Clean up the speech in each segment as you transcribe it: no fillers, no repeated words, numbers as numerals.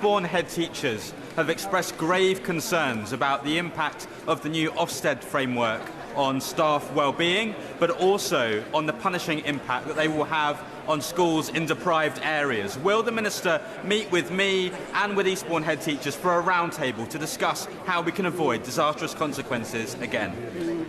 Born head teachers have expressed grave concerns about the impact of the new Ofsted framework on staff well-being, but also on the punishing impact that they will have on schools in deprived areas. Will the Minister meet with me and with Eastbourne head teachers for a roundtable to discuss how we can avoid disastrous consequences again?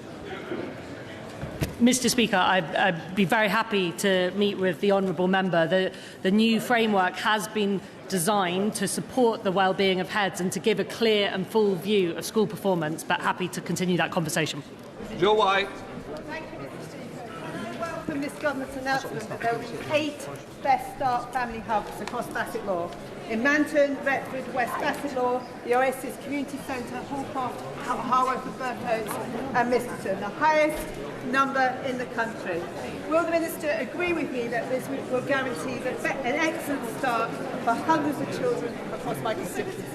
Mr. Speaker, I'd be very happy to meet with the honourable member. The new framework has been designed to support the well-being of heads and to give a clear and full view of school performance, but happy to continue that conversation. Joe White. Thank you, Mr. Speaker. I welcome this government's announcement that there will be 8 Best Start family hubs across Bassett Law. In Manton, Retford, West Bassett Law, the Oasis Community Centre, Hallcroft, Harworth, Burcoats and Misterton, the highest number in the country. Will the Minister agree with me that this will guarantee an excellent start for hundreds of children across my constituency?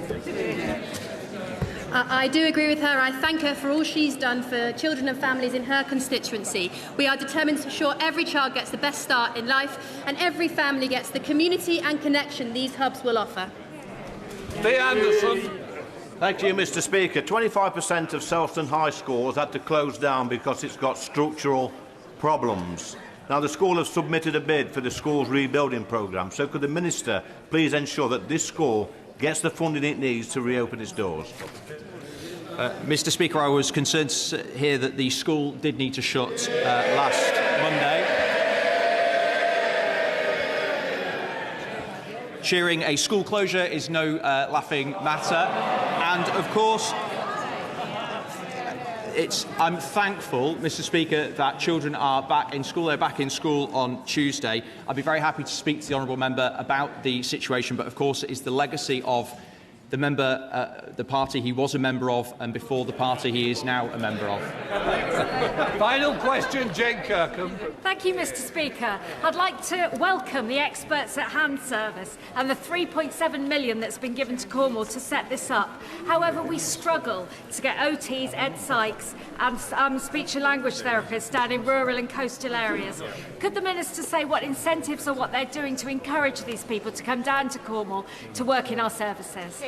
I do agree with her. I thank her for all she's done for children and families in her constituency. We are determined to ensure every child gets the best start in life and every family gets the community and connection these hubs will offer. Mandelson. Thank you, Mr. Speaker. 25% of Selston High School has had to close down because it's got structural problems. Now, the school has submitted a bid for the school's rebuilding programme, so could the Minister please ensure that this school gets the funding it needs to reopen its doors? Mr. Speaker, I was concerned to hear that the school did need to shut last Monday. Cheering a school closure is no laughing matter. And, of course, I'm thankful, Mr. Speaker, that children are back in school. They're back in school on Tuesday. I'd be very happy to speak to the honourable member about the situation, but, of course, it is the legacy of the member, the party he was a member of, and before the party he is now a member of. Final question, Jane Kirkham. Thank you, Mr. Speaker. I'd like to welcome the experts at hand service and the £3.7 million that's been given to Cornwall to set this up. However, we struggle to get OTs, ed psychs and speech and language therapists down in rural and coastal areas. Could the Minister say what incentives or what they're doing to encourage these people to come down to Cornwall to work in our services?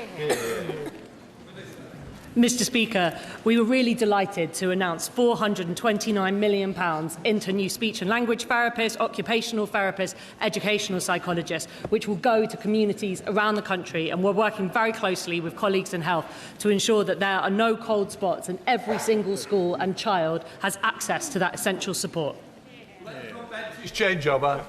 Mr. Speaker, we were really delighted to announce £429 million into new speech and language therapists, occupational therapists, educational psychologists, which will go to communities around the country, and we're working very closely with colleagues in health to ensure that there are no cold spots and every single school and child has access to that essential support. Change over.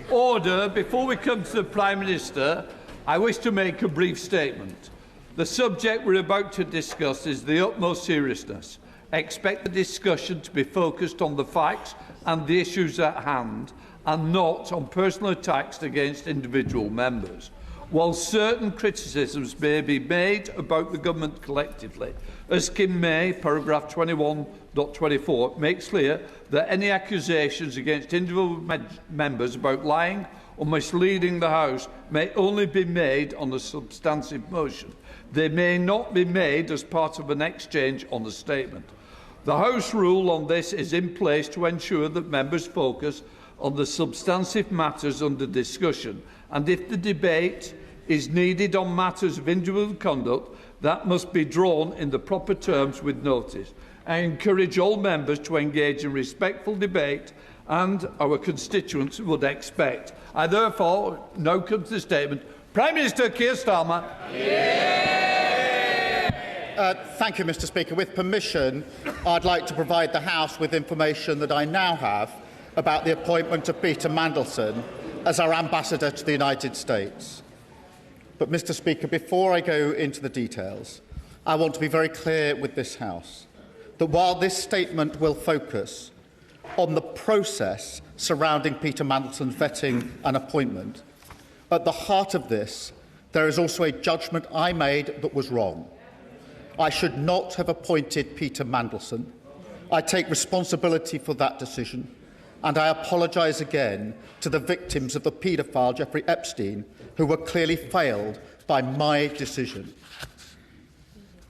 Order. Before we come to the Prime Minister, I wish to make a brief statement. The subject we're about to discuss is the utmost seriousness. I expect the discussion to be focused on the facts and the issues at hand, and not on personal attacks against individual members. While certain criticisms may be made about the government collectively, as Kim May, paragraph 21.24, makes clear that any accusations against individual members about lying or misleading the House may only be made on a substantive motion. They may not be made as part of an exchange on a statement. The House rule on this is in place to ensure that members focus on the substantive matters under discussion, and if the debate is needed on matters of individual conduct, that must be drawn in the proper terms with notice. I encourage all members to engage in respectful debate, and our constituents would expect. I therefore now come to the statement. Prime Minister Keir Starmer. Thank you, Mr. Speaker. With permission, I'd like to provide the House with information that I now have about the appointment of Peter Mandelson as our ambassador to the United States. But, Mr. Speaker, before I go into the details, I want to be very clear with this House that while this statement will focus on the process surrounding Peter Mandelson's vetting and appointment, at the heart of this, there is also a judgment I made that was wrong. I should not have appointed Peter Mandelson. I take responsibility for that decision. and I apologise again to the victims of the paedophile Jeffrey Epstein, who were clearly failed by my decision.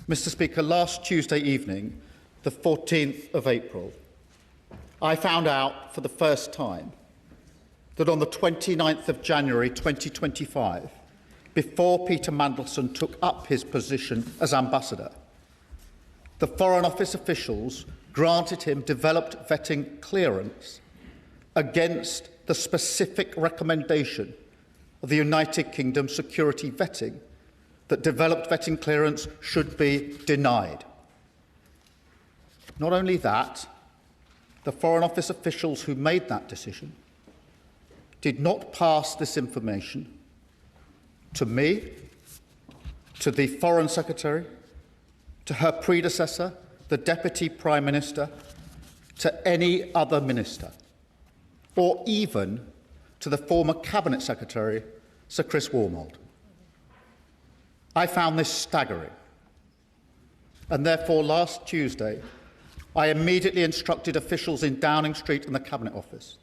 Mr. Speaker, last Tuesday evening, the 14th of April, I found out for the first time that on the 29th of January 2025, before Peter Mandelson took up his position as ambassador, the Foreign Office officials granted him developed vetting clearance against the specific recommendation of the United Kingdom security vetting that developed vetting clearance should be denied. Not only that, the Foreign Office officials who made that decision did not pass this information to me, to the Foreign Secretary, to her predecessor, the Deputy Prime Minister, to any other minister, or even to the former Cabinet Secretary, Sir Chris Wormold. I found this staggering, and therefore last Tuesday I immediately instructed officials in Downing Street and the Cabinet Office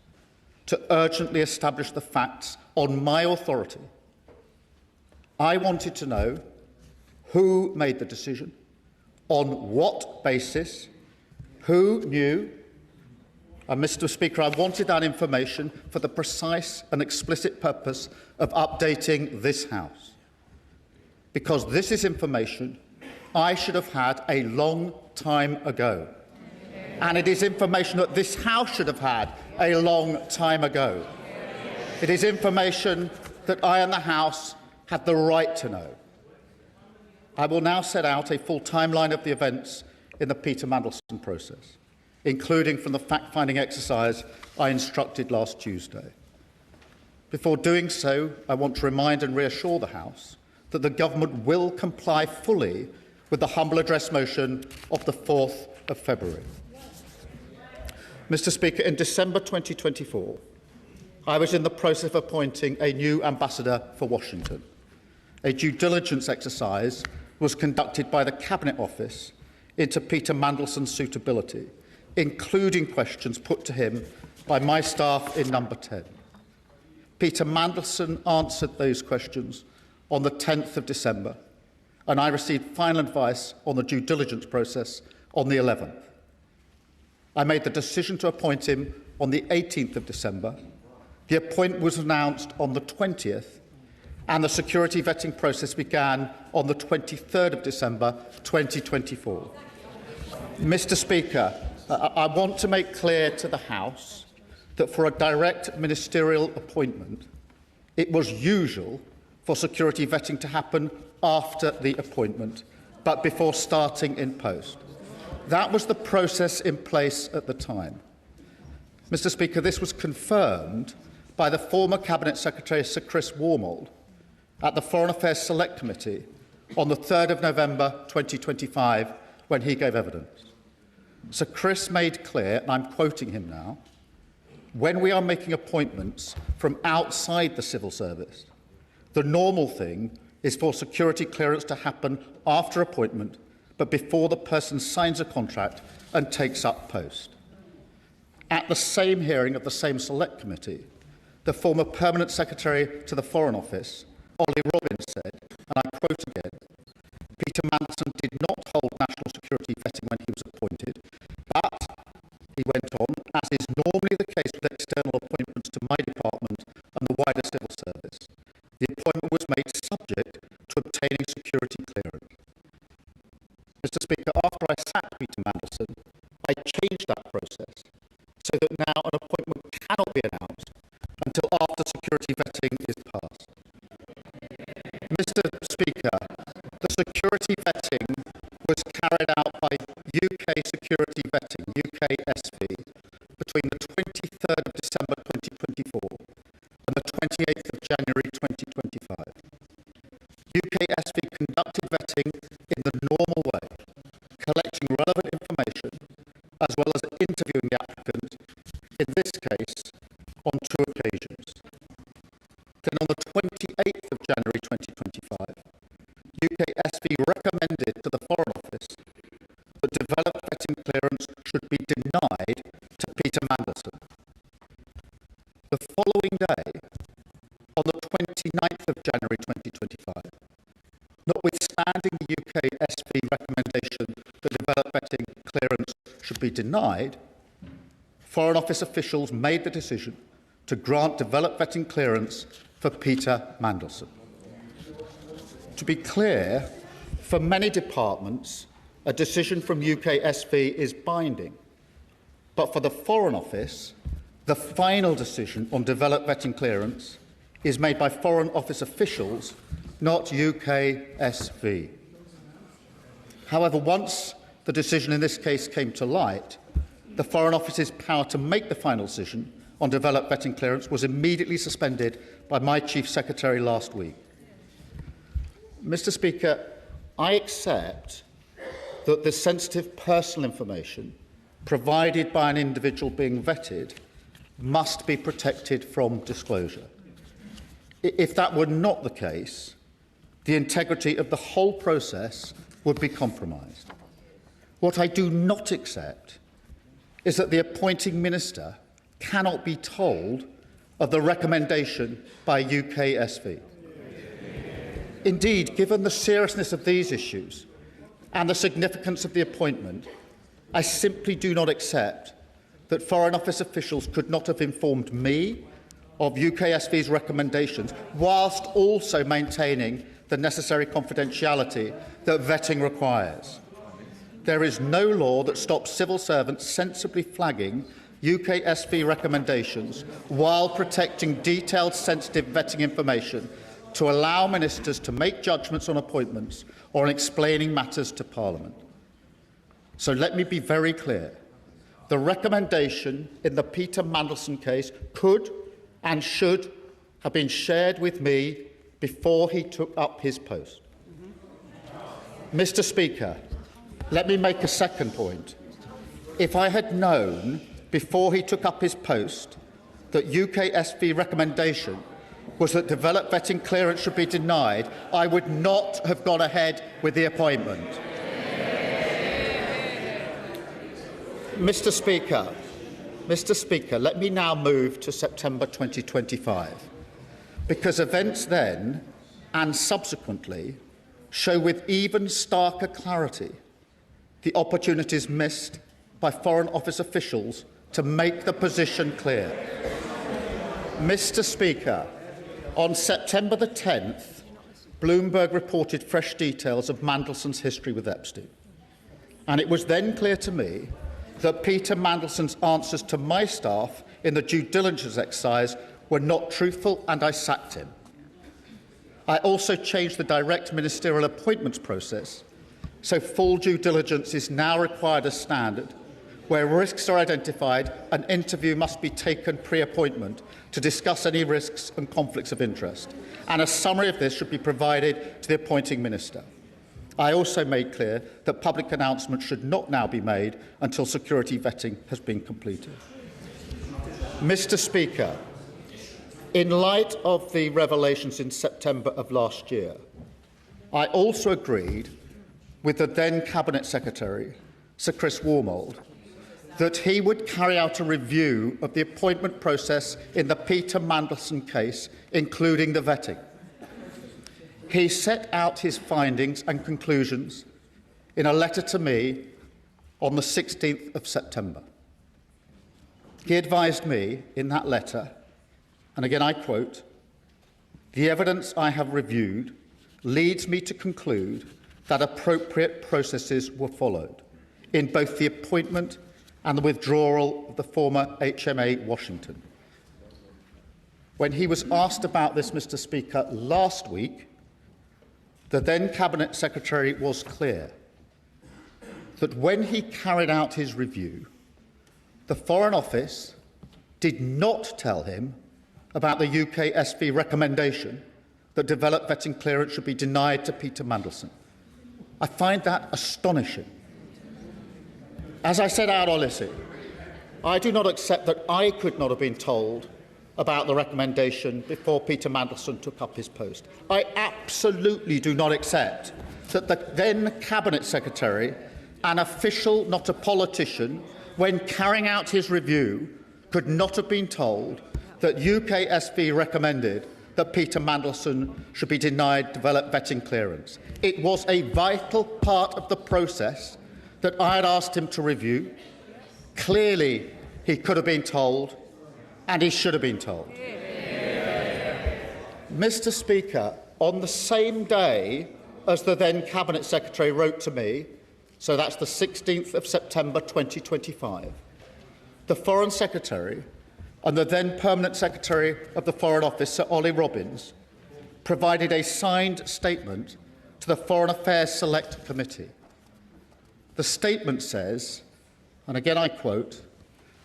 to urgently establish the facts on my authority. I wanted to know who made the decision, on what basis, who knew, and Mr. Speaker, I wanted that information for the precise and explicit purpose of updating this House. Because this is information I should have had a long time ago. And it is information that this House should have had a long time ago. It is information that I and the House had the right to know. I will now set out a full timeline of the events in the Peter Mandelson process, including from the fact-finding exercise I instructed last Tuesday. Before doing so, I want to remind and reassure the House that the Government will comply fully with the humble address motion of the 4th of February. Mr. Speaker, in December 2024, I was in the process of appointing a new ambassador for Washington. A due diligence exercise was conducted by the Cabinet Office into Peter Mandelson's suitability, including questions put to him by my staff in Number 10. Peter Mandelson answered those questions on the 10th of December, and I received final advice on the due diligence process on the 11th. I made the decision to appoint him on the 18th of December. The appointment was announced on the 20th, and the security vetting process began on the 23rd of December 2024. Mr. Speaker, I want to make clear to the House that for a direct ministerial appointment, it was usual for security vetting to happen after the appointment, but before starting in post. That was the process in place at the time. Mr. Speaker, this was confirmed by the former Cabinet Secretary, Sir Chris Wormold, at the Foreign Affairs Select Committee on the 3rd of November 2025, when he gave evidence. Sir Chris made clear, and I'm quoting him now, when we are making appointments from outside the civil service, the normal thing is for security clearance to happen after appointment, but before the person signs a contract and takes up post. At the same hearing of the same Select Committee, the former Permanent Secretary to the Foreign Office, Ollie Robbins, said, and I quote again, Peter Mandelson did not hold national security vetting when he was appointed, but, he went on, as is normally the case with external appointments to my department and the wider civil service, the appointment was made subject to obtaining security clearance. Mr. Speaker, after I sacked Peter Mandelson, I changed that process so that now an appointment cannot be announced until after security vetting is passed. Mr. Speaker, the security vetting was carried out by UK Security Vetting, UKSV, between the 23rd of December 2024 and the 28th of January 2025. UKSV conducted vetting in the normal way, collecting relevant information as well as interviewing the applicant, in this case, on 2 occasions. Then on the 28th of January 2025, UKSV recommended to the Foreign Office that developed vetting clearance should be denied to Peter Mandelson. of January 2025. Notwithstanding the UK SV recommendation that developed vetting clearance should be denied, Foreign Office officials made the decision to grant developed vetting clearance for Peter Mandelson. To be clear, for many departments, a decision from UK SV is binding, but for the Foreign Office, the final decision on developed vetting clearance is made by Foreign Office officials, not UK SV. However, once the decision in this case came to light, the Foreign Office's power to make the final decision on developed vetting clearance was immediately suspended by my Chief Secretary last week. Mr. Speaker, I accept that the sensitive personal information provided by an individual being vetted must be protected from disclosure. If that were not the case, the integrity of the whole process would be compromised. What I do not accept is that the appointing minister cannot be told of the recommendation by UK SV. Indeed, given the seriousness of these issues and the significance of the appointment, I simply do not accept that Foreign Office officials could not have informed me of UKSV's recommendations whilst also maintaining the necessary confidentiality that vetting requires. There is no law that stops civil servants sensibly flagging UKSV recommendations while protecting detailed sensitive vetting information to allow ministers to make judgments on appointments or on explaining matters to Parliament. So let me be very clear. The recommendation in the Peter Mandelson case could and should have been shared with me before he took up his post. Mr. Speaker, let me make a second point. If I had known before he took up his post that UKSV recommendation was that developed vetting clearance should be denied, I would not have gone ahead with the appointment. Mr. Speaker, let me now move to September 2025, because events then and subsequently show with even starker clarity the opportunities missed by Foreign Office officials to make the position clear. Mr. Speaker, on September the 10th, Bloomberg reported fresh details of Mandelson's history with Epstein. And it was then clear to me that Peter Mandelson's answers to my staff in the due diligence exercise were not truthful, and I sacked him. I also changed the direct ministerial appointments process, so full due diligence is now required as standard. Where risks are identified, an interview must be taken pre-appointment to discuss any risks and conflicts of interest, and a summary of this should be provided to the appointing minister. I also made clear that public announcements should not now be made until security vetting has been completed. Mr. Speaker, in light of the revelations in September of last year, I also agreed with the then Cabinet Secretary, Sir Chris Wormold, that he would carry out a review of the appointment process in the Peter Mandelson case, including the vetting. He set out his findings and conclusions in a letter to me on the 16th of September. He advised me in that letter, and again I quote, "The evidence I have reviewed leads me to conclude that appropriate processes were followed in both the appointment and the withdrawal of the former HMA Washington." When he was asked about this, Mr. Speaker, last week, the then Cabinet Secretary was clear that when he carried out his review, the Foreign Office did not tell him about the UKSV recommendation that developed vetting clearance should be denied to Peter Mandelson. I find that astonishing. As I said out Odyssey, I do not accept that I could not have been told about the recommendation before Peter Mandelson took up his post. I absolutely do not accept that the then Cabinet Secretary, an official, not a politician, when carrying out his review, could not have been told that UKSV recommended that Peter Mandelson should be denied developed vetting clearance. It was a vital part of the process that I had asked him to review. Clearly, he could have been told, and he should have been told. Mr. Speaker, on the same day as the then Cabinet Secretary wrote to me, so that's the 16th of September 2025, the Foreign Secretary and the then Permanent Secretary of the Foreign Office, Sir Ollie Robbins, provided a signed statement to the Foreign Affairs Select Committee. The statement says, and again I quote,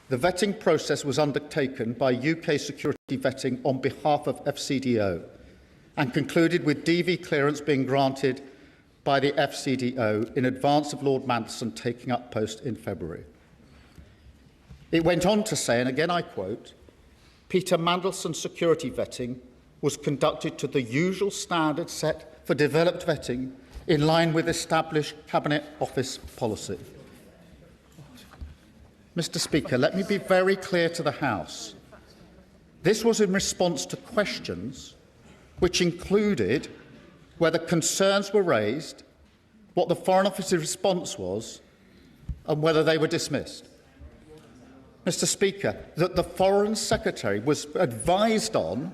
"The vetting process was undertaken by UK Security Vetting on behalf of FCDO and concluded with DV clearance being granted by the FCDO in advance of Lord Mandelson taking up post in February." It went on to say, and again I quote, "Peter Mandelson's security vetting was conducted to the usual standards set for developed vetting in line with established Cabinet Office policy." Mr. Speaker, let me be very clear to the House. This was in response to questions which included whether concerns were raised, what the Foreign Office's response was, and whether they were dismissed. Mr. Speaker, that the Foreign Secretary was advised on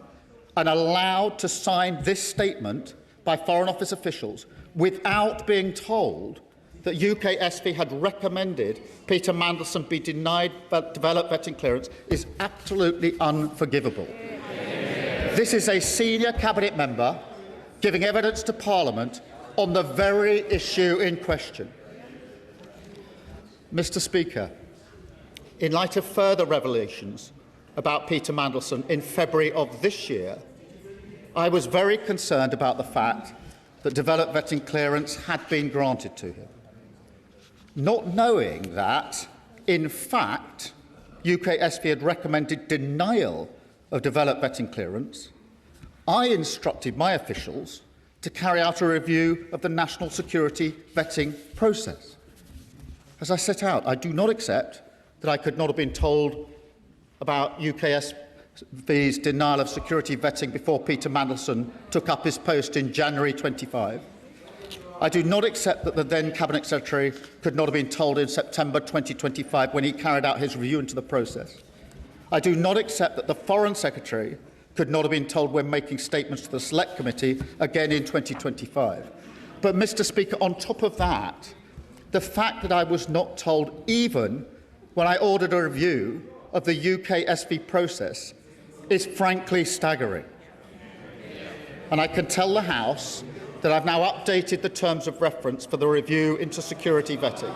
and allowed to sign this statement by Foreign Office officials without being told that UKSV had recommended Peter Mandelson be denied developed vetting clearance is absolutely unforgivable. This is a senior Cabinet member giving evidence to Parliament on the very issue in question. Mr. Speaker, in light of further revelations about Peter Mandelson in February of this year, I was very concerned about the fact that developed vetting clearance had been granted to him. Not knowing that, in fact, UKSV had recommended denial of developed vetting clearance, I instructed my officials to carry out a review of the national security vetting process. As I set out, I do not accept that I could not have been told about UKSV's denial of security vetting before Peter Mandelson took up his post in January 25. I do not accept that the then Cabinet Secretary could not have been told in September 2025 when he carried out his review into the process. I do not accept that the Foreign Secretary could not have been told when making statements to the Select Committee again in 2025. But, Mr. Speaker, on top of that, the fact that I was not told even when I ordered a review of the UKSV process is frankly staggering. And I can tell the House that I've now updated the terms of reference for the review into security vetting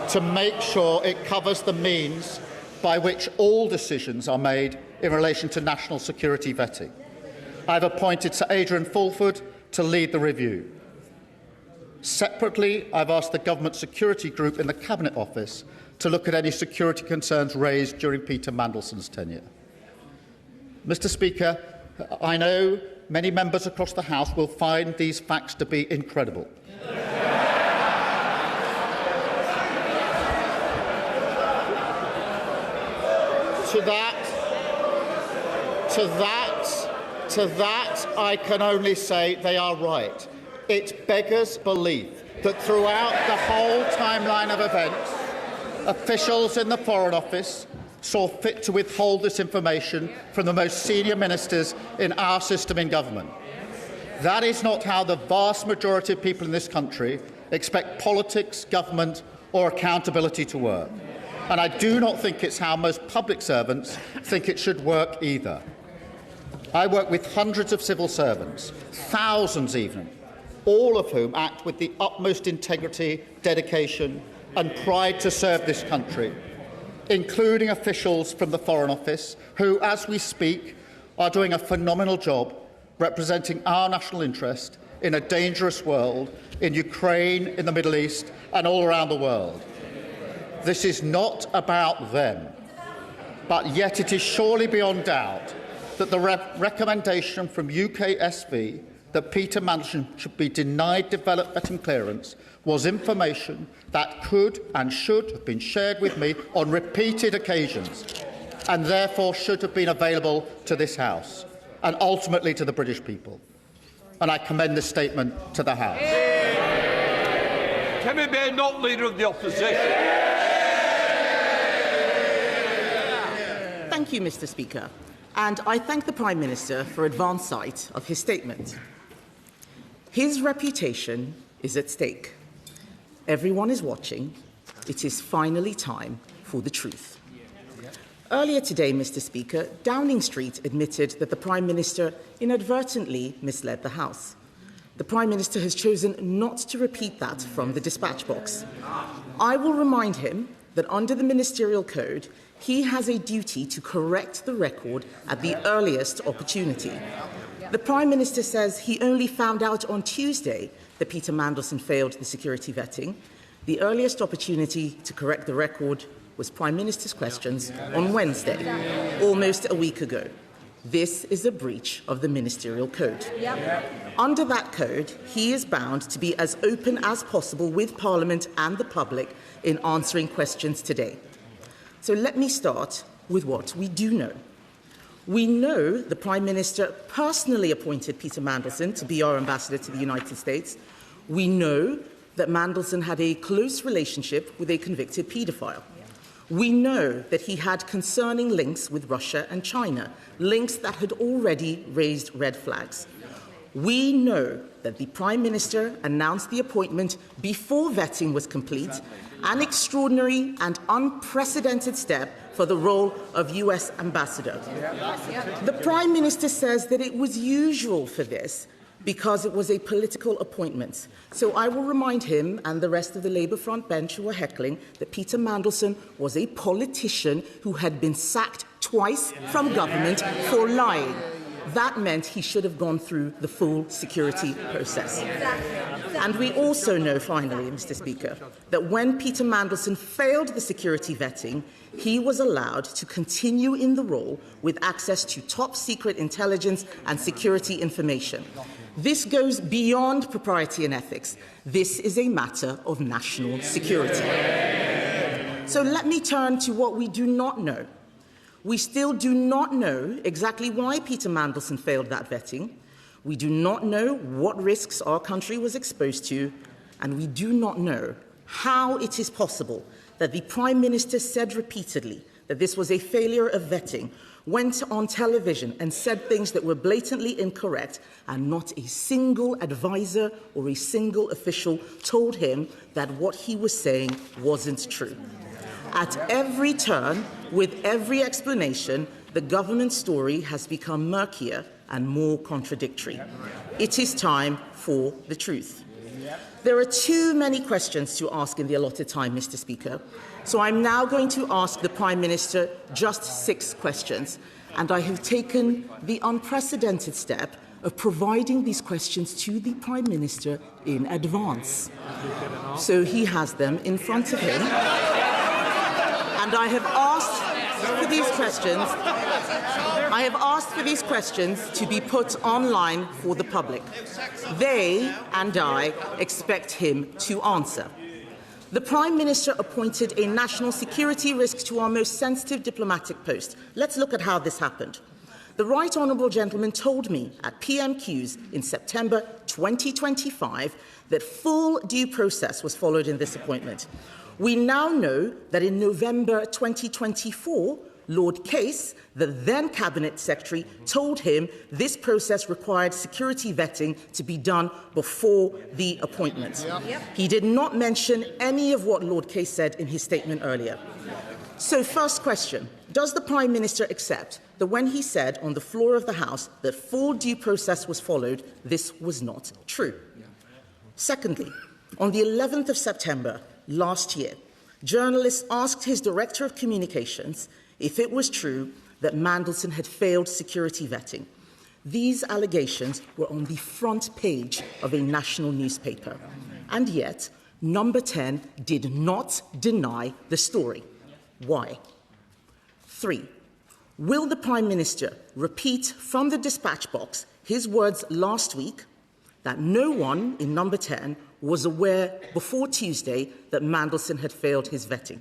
to make sure it covers the means by which all decisions are made in relation to national security vetting. I've appointed Sir Adrian Fulford to lead the review. Separately, I've asked the Government Security Group in the Cabinet Office to look at any security concerns raised during Peter Mandelson's tenure. Mr. Speaker, I know many members across the House will find these facts to be incredible. To that, I can only say they are right. It beggars belief that throughout the whole timeline of events, officials in the Foreign Office saw fit to withhold this information from the most senior ministers in our system in government. That is not how the vast majority of people in this country expect politics, government or accountability to work. And I do not think it's how most public servants think it should work either. I work with hundreds of civil servants, thousands even, all of whom act with the utmost integrity, dedication and pride to serve this country, including officials from the Foreign Office who, as we speak, are doing a phenomenal job representing our national interest in a dangerous world, in Ukraine, in the Middle East and all around the world. This is not about them, but yet it is surely beyond doubt that the recommendation from UKSV that Peter Mandelson should be denied developed vetting clearance was information that could and should have been shared with me on repeated occasions and therefore should have been available to this House. and ultimately to the British people. And I commend this statement to the House. Kemi Bay, not Leader of the Opposition. Thank you, Mr. Speaker. And I thank the Prime Minister for advance sight of his statement. His reputation is at stake. Everyone is watching. It is finally time for the truth. Earlier today, Mr. Speaker, Downing Street admitted that the Prime Minister inadvertently misled the House. The Prime Minister has chosen not to repeat that from the dispatch box. I will remind him that under the Ministerial Code, he has a duty to correct the record at the earliest opportunity. The Prime Minister says he only found out on Tuesday that Peter Mandelson failed the security vetting. The earliest opportunity to correct the record was Prime Minister's questions on Wednesday, almost a week ago. This is a breach of the Ministerial Code. Under that code, he is bound to be as open as possible with Parliament and the public in answering questions today. So let me start with what we do know. We know the Prime Minister personally appointed Peter Mandelson to be our ambassador to the United States. We know that Mandelson had a close relationship with a convicted paedophile. We know that he had concerning links with Russia and China, links that had already raised red flags. We know that the Prime Minister announced the appointment before vetting was complete, an extraordinary and unprecedented step for the role of US ambassador. The Prime Minister says that it was usual for this because it was a political appointment. So I will remind him and the rest of the Labour front bench who were heckling that Peter Mandelson was a politician who had been sacked twice from government for lying. That meant he should have gone through the full security process. And we also know, finally, Mr. Speaker, that when Peter Mandelson failed the security vetting, he was allowed to continue in the role with access to top-secret intelligence and security information. This goes beyond propriety and ethics. This is a matter of national security. So let me turn to what we do not know. We still do not know exactly why Peter Mandelson failed that vetting. We do not know what risks our country was exposed to, and we do not know how it is possible that the Prime Minister said repeatedly that this was a failure of vetting, went on television and said things that were blatantly incorrect, and not a single advisor or a single official told him that what he was saying wasn't true. At every turn, with every explanation, the government story has become murkier and more contradictory. It is time for the truth. There are too many questions to ask in the allotted time, Mr. Speaker, so I'm now going to ask the Prime Minister just 6 questions, and I have taken the unprecedented step of providing these questions to the Prime Minister in advance. So he has them in front of him. And I have asked for these questions. To be put online for the public. They and I expect him to answer. The Prime Minister appointed a national security risk to our most sensitive diplomatic post. Let's look at how this happened. The Right Honourable Gentleman told me at PMQs in September 2025 that full due process was followed in this appointment. We now know that in November 2024, Lord Case, the then Cabinet Secretary, told him this process required security vetting to be done before the appointment. He did not mention any of what Lord Case said in his statement earlier. So, first question, does the Prime Minister accept that when he said on the floor of the House that full due process was followed, this was not true? Secondly, on the 11th of September last year, journalists asked his Director of Communications if it was true that Mandelson had failed security vetting. These allegations were on the front page of a national newspaper. And yet, Number 10 did not deny the story. Why? 3. Will the Prime Minister repeat from the dispatch box his words last week that no one in Number 10 was aware before Tuesday that Mandelson had failed his vetting?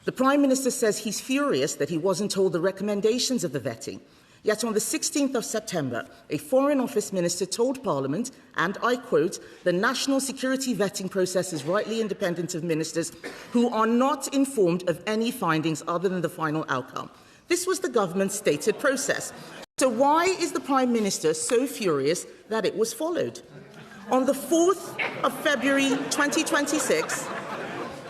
The Prime Minister says he's furious that he wasn't told the recommendations of the vetting. Yet on the 16th of September, a Foreign Office minister told Parliament, and I quote, "The national security vetting process is rightly independent of ministers who are not informed of any findings other than the final outcome." This was the government's stated process. So why is the Prime Minister so furious that it was followed? On the 4th of February 2026,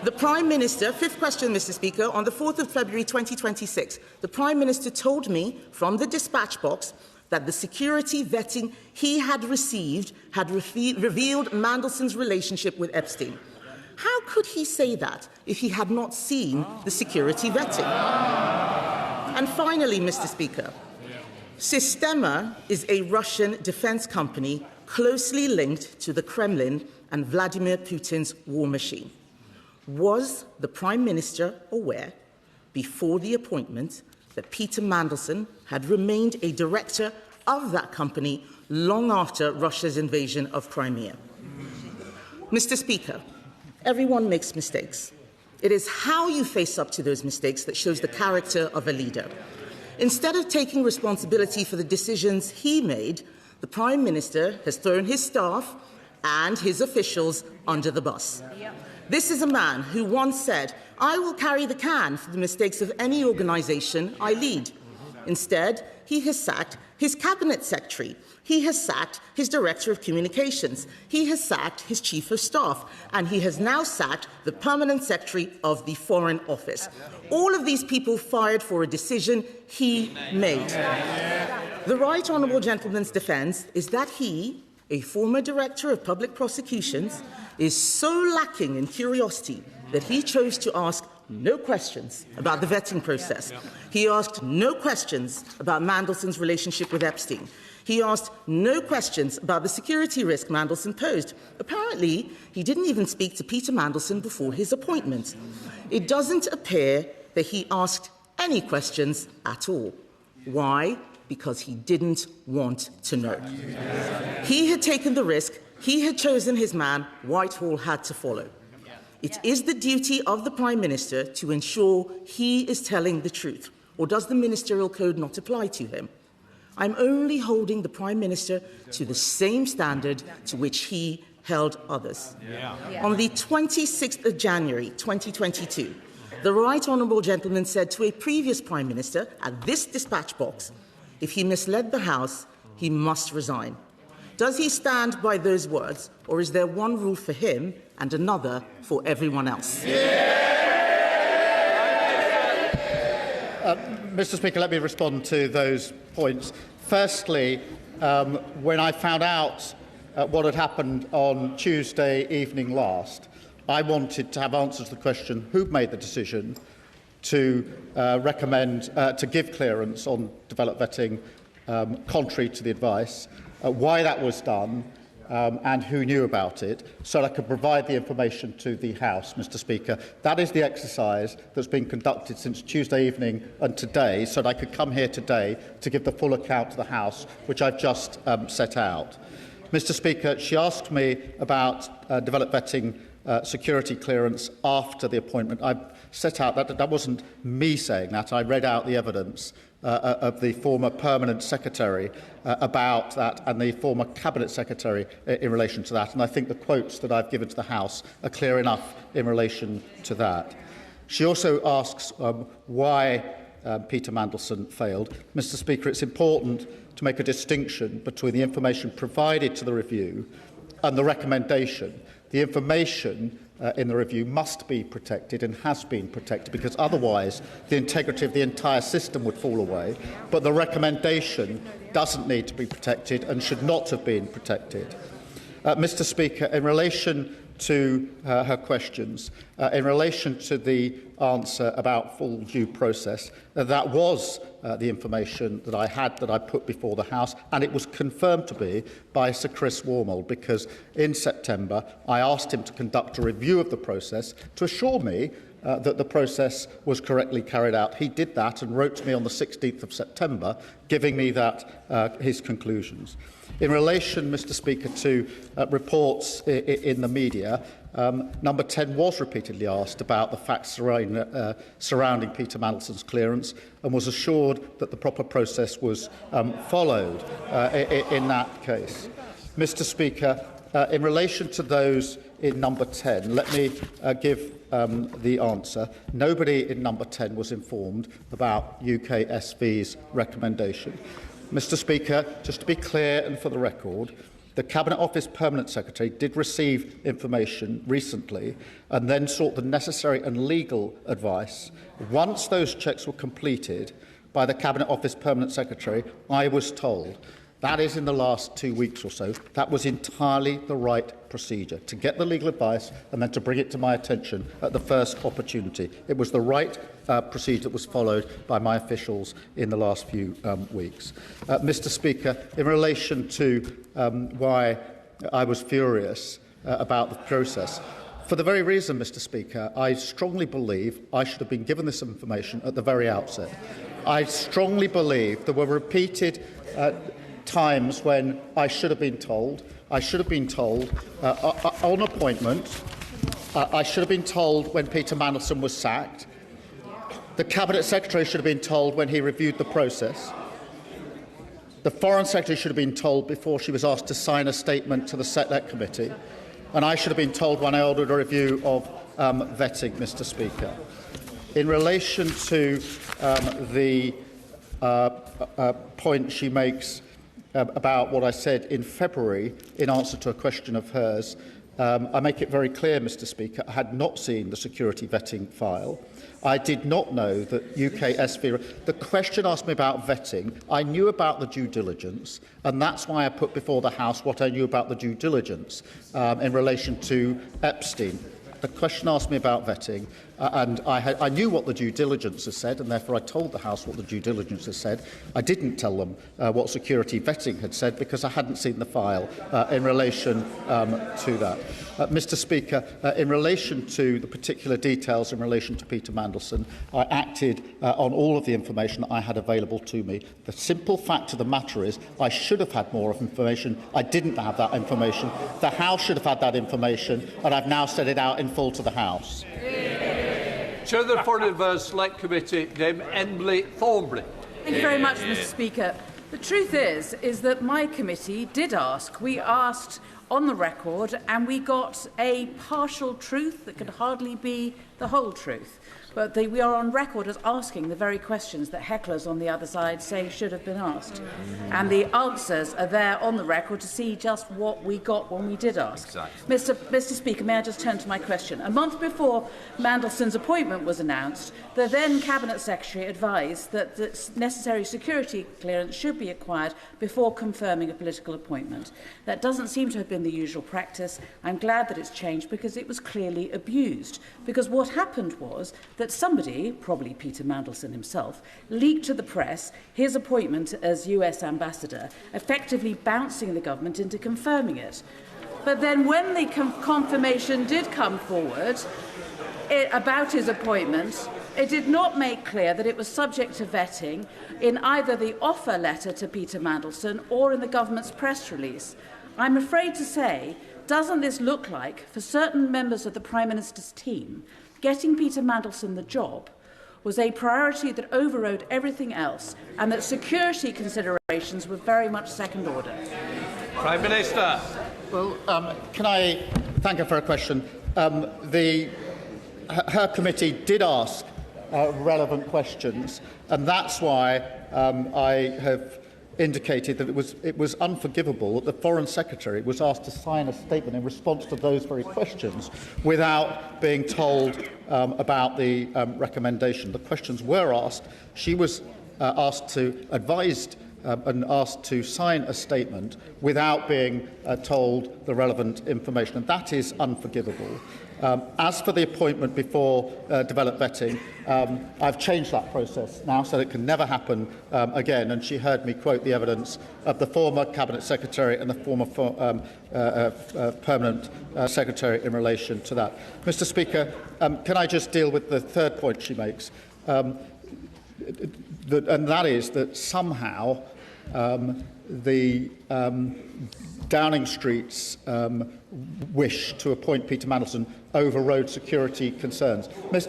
the Prime Minister, fifth question, Mr. Speaker, on the 4th of February 2026, the Prime Minister told me from the dispatch box that the security vetting he had received had revealed Mandelson's relationship with Epstein. How could he say that if he had not seen the security vetting? And finally, Mr. Speaker, Starmer is a Russian defense company closely linked to the Kremlin and Vladimir Putin's war machine. Was the Prime Minister aware, before the appointment, that Peter Mandelson had remained a director of that company long after Russia's invasion of Crimea? Mr. Speaker, everyone makes mistakes. It is how you face up to those mistakes that shows the character of a leader. Instead of taking responsibility for the decisions he made, the Prime Minister has thrown his staff and his officials under the bus. This is a man who once said, "I will carry the can for the mistakes of any organisation I lead." Instead, he has sacked his cabinet secretary. He has sacked his director of communications. He has sacked his chief of staff. And he has now sacked the permanent secretary of the Foreign Office. All of these people fired for a decision he made. The Right Honourable Gentleman's defence is that he, a former director of public prosecutions, is so lacking in curiosity that he chose to ask no questions about the vetting process. He asked no questions about Mandelson's relationship with Epstein. He asked no questions about the security risk Mandelson posed. Apparently, he didn't even speak to Peter Mandelson before his appointment. It doesn't appear that he asked any questions at all. Why? Because he didn't want to know. He had taken the risk. He had chosen his man. Whitehall had to follow. It is the duty of the Prime Minister to ensure he is telling the truth. Or does the Ministerial Code not apply to him? I'm only holding the Prime Minister to the same standard to which he held others. On the 26th of January 2022, the Right Honourable Gentleman said to a previous Prime Minister at this dispatch box, if he misled the House, he must resign. Does he stand by those words, or is there one rule for him and another for everyone else? Mr. Speaker, let me respond to those points. Firstly, when I found out what had happened on Tuesday evening last, I wanted to have answers to the question who made the decision to recommend to give clearance on developed vetting contrary to the advice, why that was done, and who knew about it, so that I could provide the information to the House, Mr. Speaker. That is the exercise that's been conducted since Tuesday evening and today, so that I could come here today to give the full account to the House, which I've just set out. Mr. Speaker, she asked me about developed vetting security clearance after the appointment. I set out that wasn't me saying that. I read out the evidence of the former permanent secretary about that and the former cabinet secretary in relation to that. And I think the quotes that I've given to the House are clear enough in relation to that. She also asks why Peter Mandelson failed. Mr. Speaker, it's important to make a distinction between the information provided to the review and the recommendation. The information in the review must be protected and has been protected, because otherwise the integrity of the entire system would fall away. But the recommendation doesn't need to be protected and should not have been protected. Mr. Speaker, in relation to her questions, in relation to the answer about full due process, that was the information that I had, that I put before the House, and it was confirmed to be by Sir Chris Wormald, because in September I asked him to conduct a review of the process to assure me that the process was correctly carried out. He did that and wrote to me on the 16th of September, giving me his conclusions. In relation, Mr. Speaker, to reports in the media, Number 10 was repeatedly asked about the facts surrounding Peter Mandelson's clearance and was assured that the proper process was followed in that case. Mr. Speaker, in relation to those in Number 10, let me give the answer. Nobody in Number 10 was informed about UK SV's recommendation. Mr. Speaker, just to be clear and for the record, the Cabinet Office Permanent Secretary did receive information recently and then sought the necessary and legal advice. Once those checks were completed by the Cabinet Office Permanent Secretary, I was told, that is in the last 2 weeks or so, that was entirely the right procedure, to get the legal advice and then to bring it to my attention at the first opportunity. It was the right procedure that was followed by my officials in the last few weeks. Mr. Speaker, in relation to why I was furious about the process, for the very reason, Mr. Speaker, I strongly believe I should have been given this information at the very outset. I strongly believe there were repeated times when I should have been told. I should have been told on appointment. I should have been told when Peter Mandelson was sacked. The Cabinet Secretary should have been told when he reviewed the process. The Foreign Secretary should have been told before she was asked to sign a statement to the Select Committee. And I should have been told when I ordered a review of vetting, Mr. Speaker. In relation to the point she makes about what I said in February in answer to a question of hers, I make it very clear, Mr. Speaker, I had not seen the security vetting file. I did not know that UK SV... The question asked me about vetting. I knew about the due diligence, and that's why I put before the House what I knew about the due diligence in relation to Epstein. The question asked me about vetting, and I knew what the due diligence has said, and therefore I told the House what the due diligence has said. I didn't tell them what security vetting had said because I hadn't seen the file in relation to that. Mr. Speaker, in relation to the particular details in relation to Peter Mandelson, I acted on all of the information I had available to me. The simple fact of the matter is I should have had more information. I didn't have that information. The House should have had that information, and I've now set it out in full to the House. Chair of the Foreign Affairs Select Committee, Dame Emily Thornbury. Thank you very much, Mr. Speaker. The truth is that my committee did ask. We asked on the record, and we got a partial truth that could hardly be the whole truth. But we are on record as asking the very questions that hecklers on the other side say should have been asked. And the answers are there on the record to see just what we got when we did ask. Exactly. Mr. Speaker, may I just turn to my question? A month before Mandelson's appointment was announced, the then Cabinet Secretary advised that the necessary security clearance should be acquired before confirming a political appointment. That doesn't seem to have been the usual practice. I'm glad that it's changed because it was clearly abused. Because what happened was that somebody, probably Peter Mandelson himself, leaked to the press his appointment as US ambassador, effectively bouncing the government into confirming it. But then when the confirmation did come forward about his appointment, it did not make clear that it was subject to vetting in either the offer letter to Peter Mandelson or in the government's press release. I'm afraid to say, doesn't this look like, for certain members of the Prime Minister's team, getting Peter Mandelson the job was a priority that overrode everything else, and that security considerations were very much second order? Prime Minister. Well, can I thank her for her question? Her committee did ask relevant questions, and that's why I have indicated that it was unforgivable that the Foreign Secretary was asked to sign a statement in response to those very questions without being told about the recommendation. The questions were asked. She was asked to advise and asked to sign a statement without being told the relevant information, and that is unforgivable. As for the appointment before developed vetting, I've changed that process now so that it can never happen again, and she heard me quote the evidence of the former Cabinet Secretary and the former Permanent Secretary in relation to that. Mr Speaker, can I just deal with the third point she makes? And that is that somehow the Downing Street's wish to appoint Peter Mandelson overrode security concerns. Mr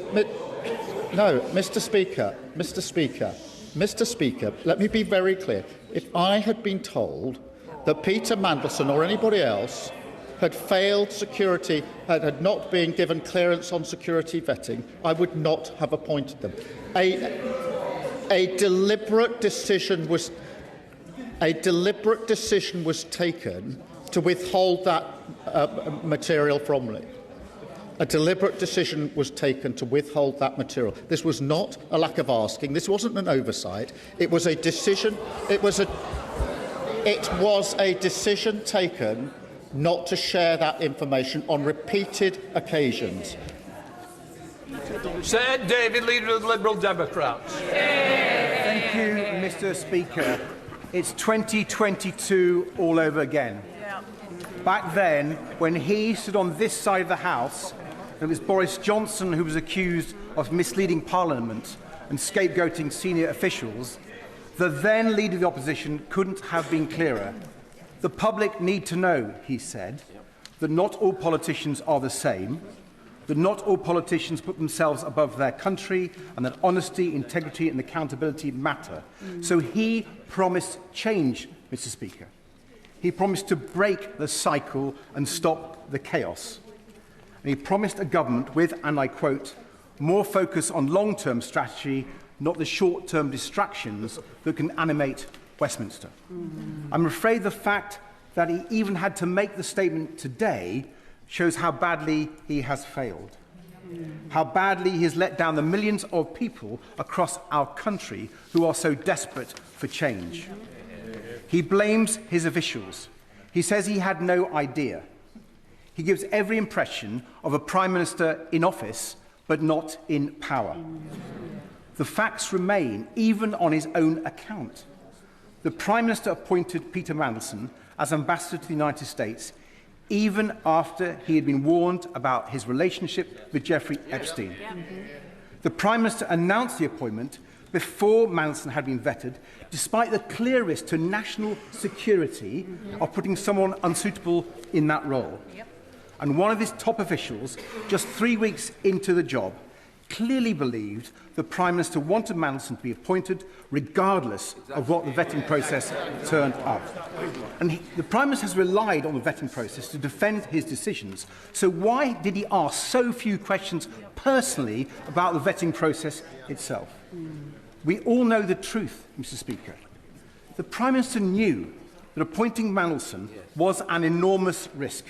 Speaker, let me be very clear. If I had been told that Peter Mandelson or anybody else had failed security, had not been given clearance on security vetting, I would not have appointed them. A deliberate decision was taken to withhold that material from me. A deliberate decision was taken to withhold that material. This was not a lack of asking. This wasn't an oversight. It was a decision. It was a decision taken not to share that information on repeated occasions. Sir David, Leader of the Liberal Democrats. Thank you, Mr Speaker. It's 2022 all over again. Back then, when he stood on this side of the House, and it was Boris Johnson who was accused of misleading Parliament and scapegoating senior officials, the then Leader of the Opposition couldn't have been clearer. The public need to know, he said, that not all politicians are the same, that not all politicians put themselves above their country, and that honesty, integrity and accountability matter. So he promised change, Mr Speaker. He promised to break the cycle and stop the chaos. And he promised a government with, and I quote, more focus on long-term strategy, not the short-term distractions that can animate Westminster. I'm afraid the fact that he even had to make the statement today shows how badly he has failed, how badly he has let down the millions of people across our country who are so desperate for change. He blames his officials. He says he had no idea. He gives every impression of a Prime Minister in office, but not in power. The facts remain, even on his own account. The Prime Minister appointed Peter Mandelson as Ambassador to the United States even after he had been warned about his relationship with Jeffrey Epstein. The Prime Minister announced the appointment before Mandelson had been vetted, despite the clear risk to national security of putting someone unsuitable in that role. And one of his top officials, just 3 weeks into the job, clearly believed the Prime Minister wanted Mandelson to be appointed regardless of what the vetting process turned up. And the Prime Minister has relied on the vetting process to defend his decisions. So why did he ask so few questions personally about the vetting process itself? We all know the truth, Mr Speaker. The Prime Minister knew that appointing Mandelson was an enormous risk.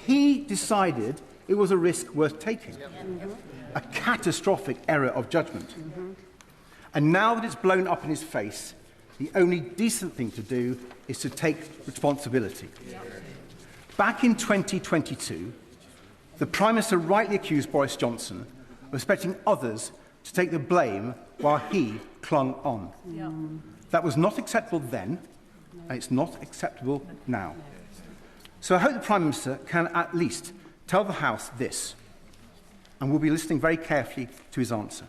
He decided it was a risk worth taking. A catastrophic error of judgment. And now that it's blown up in his face, the only decent thing to do is to take responsibility. Back in 2022, the Prime Minister rightly accused Boris Johnson of expecting others to take the blame while he clung on. That was not acceptable then, and it's not acceptable now. So I hope the Prime Minister can at least tell the House this, and we'll be listening very carefully to his answer.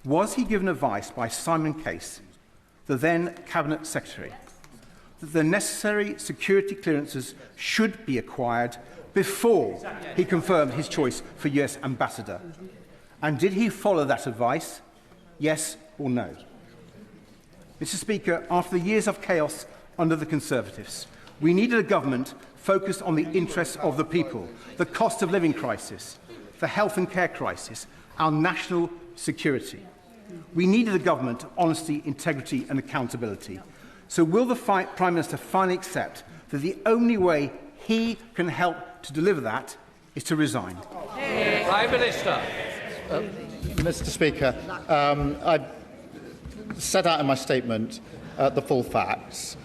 Was he given advice by Simon Case, the then Cabinet Secretary, that the necessary security clearances should be acquired before he confirmed his choice for US Ambassador? And did he follow that advice? Yes or no? Mr Speaker, after the years of chaos under the Conservatives, we needed a government focused on the interests of the people, the cost of living crisis, the health and care crisis, our national security. We needed a government of honesty, integrity and accountability. So will the Prime Minister finally accept that the only way he can help to deliver that is to resign? Prime Minister. Mr Speaker, set out in my statement the full facts.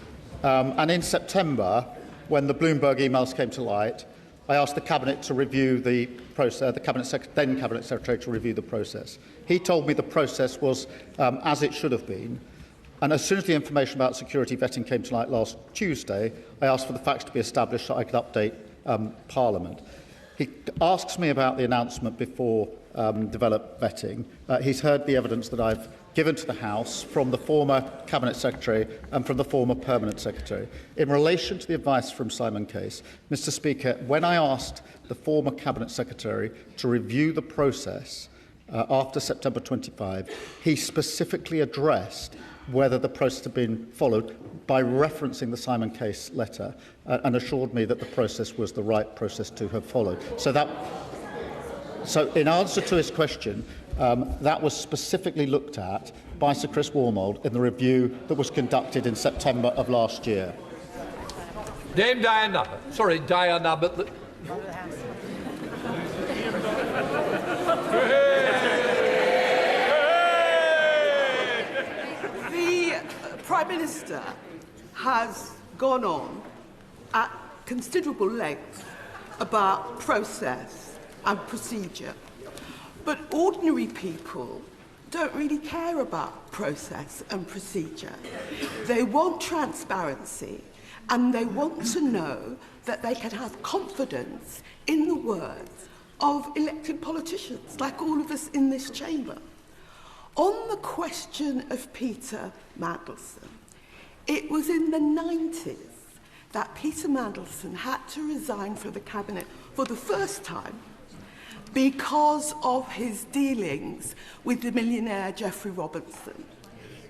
And in September, when the Bloomberg emails came to light, I asked the Cabinet to review the process, then Cabinet Secretary to review the process. He told me the process was as it should have been. And as soon as the information about security vetting came to light last Tuesday, I asked for the facts to be established so I could update Parliament. He asks me about the announcement before developed vetting. He's heard the evidence that I've given to the House from the former Cabinet Secretary and from the former Permanent Secretary. In relation to the advice from Simon Case, Mr. Speaker, when I asked the former Cabinet Secretary to review the process after September 25, he specifically addressed whether the process had been followed by referencing the Simon Case letter and assured me that the process was the right process to have followed. So in answer to his question, that was specifically looked at by Sir Chris Wormold in the review that was conducted in September of last year. Dame Diane Abbott. Sorry, Diane Abbott. The Prime Minister has gone on at considerable length about process and procedure. But ordinary people don't really care about process and procedure. They want transparency, and they want to know that they can have confidence in the words of elected politicians, like all of us in this chamber. On the question of Peter Mandelson, it was in the 90s that Peter Mandelson had to resign from the Cabinet for the first time because of his dealings with the millionaire Geoffrey Robinson.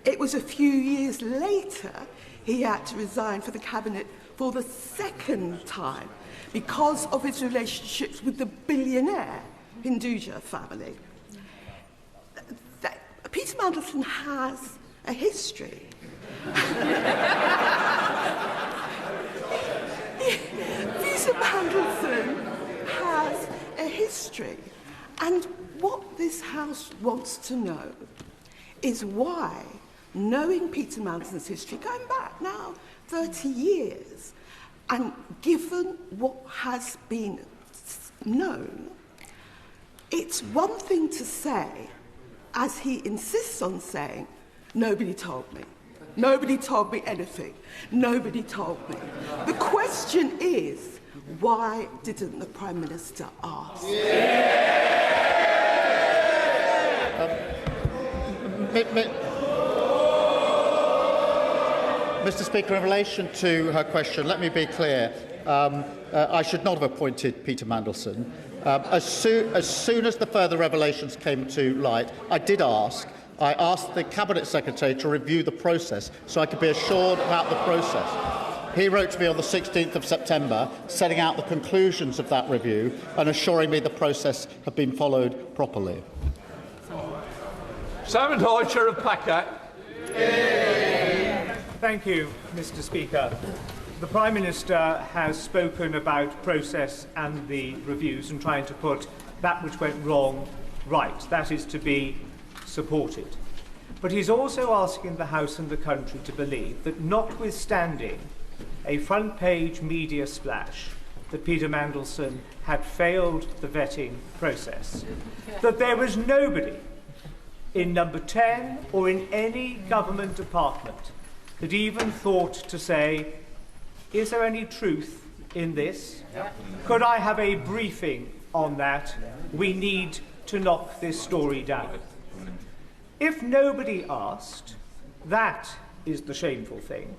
It was a few years later he had to resign from the Cabinet for the second time because of his relationships with the billionaire Hinduja family. Peter Mandelson has a history. Peter Mandelson has a history. And what this House wants to know is why, knowing Peter Mandelson's history, going back now 30 years, and given what has been known, it's one thing to say, as he insists on saying, nobody told me. Nobody told me anything. Nobody told me. The question is, why didn't the Prime Minister ask? Mr. Speaker, in relation to her question, let me be clear. I should not have appointed Peter Mandelson. As soon as the further revelations came to light, I asked the Cabinet Secretary to review the process so I could be assured about the process. He wrote to me on the 16th of September, setting out the conclusions of that review and assuring me the process had been followed properly. Simon Hoycher of Packer. Thank you, Mr. Speaker. The Prime Minister has spoken about process and the reviews and trying to put that which went wrong right. That is to be supported. But he's also asking the House and the country to believe that, notwithstanding a front-page media splash that Peter Mandelson had failed the vetting process, that there was nobody in Number 10 or in any government department that even thought to say, is there any truth in this? Could I have a briefing on that? We need to knock this story down. If nobody asked, that is the shameful thing.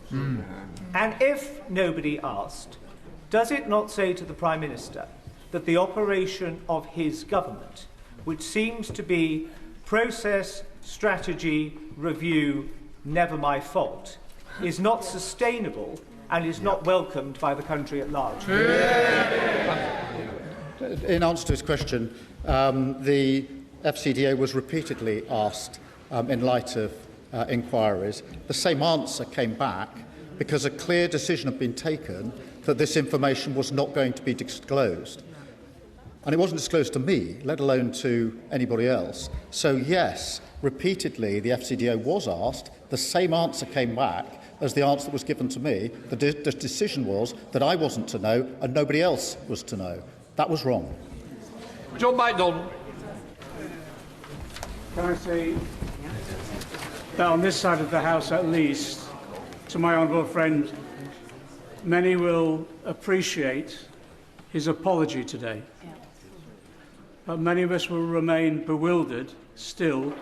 And if nobody asked, does it not say to the Prime Minister that the operation of his government, which seems to be process, strategy, review, never my fault, is not sustainable and is not welcomed by the country at large? In answer to his question, the FCDA was repeatedly asked in light of inquiries. The same answer came back because a clear decision had been taken that this information was not going to be disclosed. And it wasn't disclosed to me, let alone to anybody else. So, yes, repeatedly the FCDO was asked. The same answer came back as the answer that was given to me. The decision was that I wasn't to know and nobody else was to know. That was wrong. John Macdonald. Can I say that on this side of the House, at least, to my honourable friend, many will appreciate his apology today. But many of us will remain bewildered still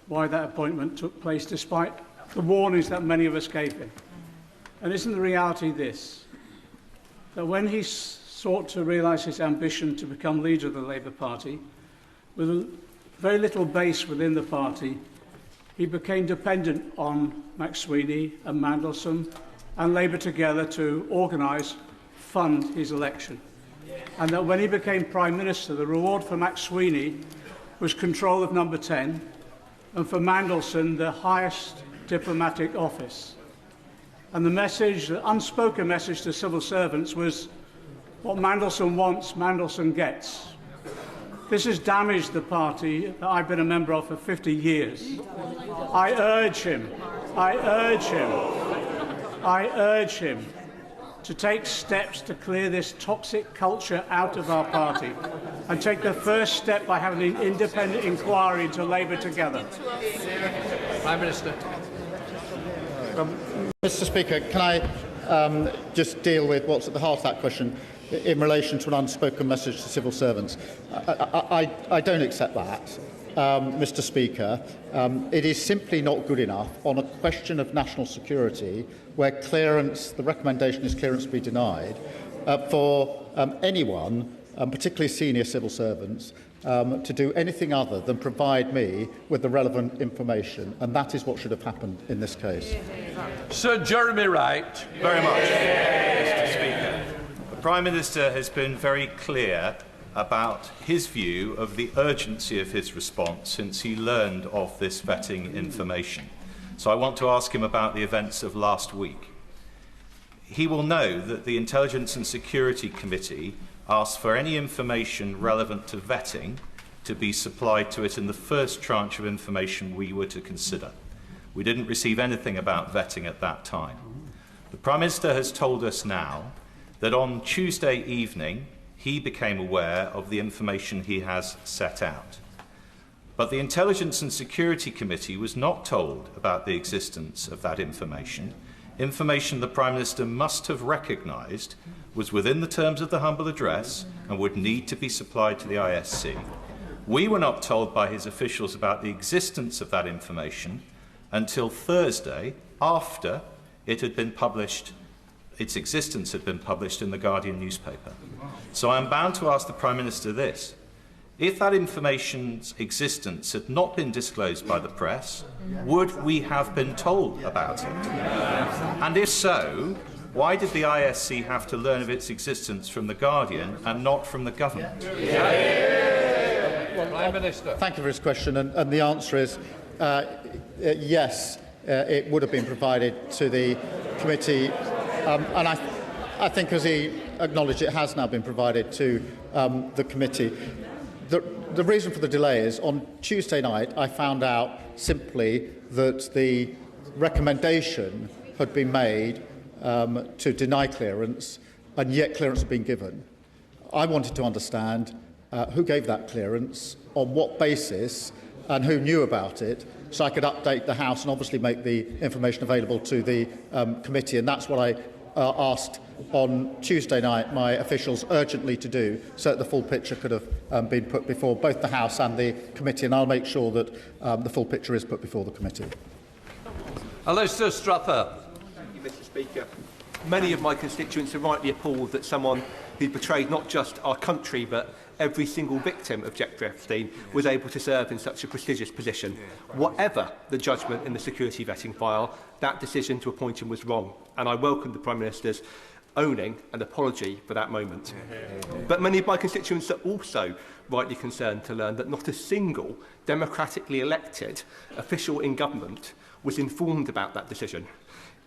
why that appointment took place, despite the warnings that many of us gave him. And isn't the reality this, that when he sought to realise his ambition to become leader of the Labour Party, with very little base within the party, he became dependent on McSweeney and Mandelson and Labour together to organise, fund his election. And that when he became Prime Minister, the reward for McSweeney was control of Number 10, and for Mandelson, the highest diplomatic office. And the message, the unspoken message to civil servants was, what Mandelson wants, Mandelson gets. This has damaged the party that I've been a member of for 50 years. I urge him to take steps to clear this toxic culture out of our party and take the first step by having an independent inquiry into Labour together. Prime Minister. Mr. Speaker, can I just deal with what's at the heart of that question in relation to an unspoken message to civil servants? I don't accept that, Mr. Speaker. It is simply not good enough on a question of national security where clearance, the recommendation is clearance be denied, for anyone, particularly senior civil servants, to do anything other than provide me with the relevant information, and that is what should have happened in this case. Sir Jeremy Wright. Very much, Mr. Speaker. The Prime Minister has been very clear about his view of the urgency of his response since he learned of this vetting information. So I want to ask him about the events of last week. He will know that the Intelligence and Security Committee asked for any information relevant to vetting to be supplied to it in the first tranche of information we were to consider. We didn't receive anything about vetting at that time. The Prime Minister has told us now that on Tuesday evening he became aware of the information he has set out. But the Intelligence and Security Committee was not told about the existence of that information, information the Prime Minister must have recognised was within the terms of the humble address and would need to be supplied to the ISC. We were not told by his officials about the existence of that information until Thursday, after it had been published, its existence had been published in the Guardian newspaper. So I am bound to ask the Prime Minister this. If that information's existence had not been disclosed by the press, would we have been told about it? And if so, why did the ISC have to learn of its existence from the Guardian and not from the government? Prime Minister. Thank you for his question, and the answer is yes, it would have been provided to the committee, and I think, as he acknowledged, it has now been provided to the committee. The reason for the delay is on Tuesday night I found out simply that the recommendation had been made to deny clearance, and yet clearance had been given. I wanted to understand who gave that clearance, on what basis, and who knew about it, so I could update the House and obviously make the information available to the committee. And that's what I asked on Tuesday night my officials urgently to do, so that the full picture could have been put before both the House and the committee. And I'll make sure that the full picture is put before the committee. Alistair Strapper. Thank you, Mr. Speaker. Many of my constituents are rightly appalled that someone who betrayed not just our country but every single victim of Jeffrey Epstein was able to serve in such a prestigious position. Whatever the judgment in the security vetting file, that decision to appoint him was wrong, and I welcome the Prime Minister's owning an apology for that moment. But many of my constituents are also rightly concerned to learn that not a single democratically elected official in government was informed about that decision.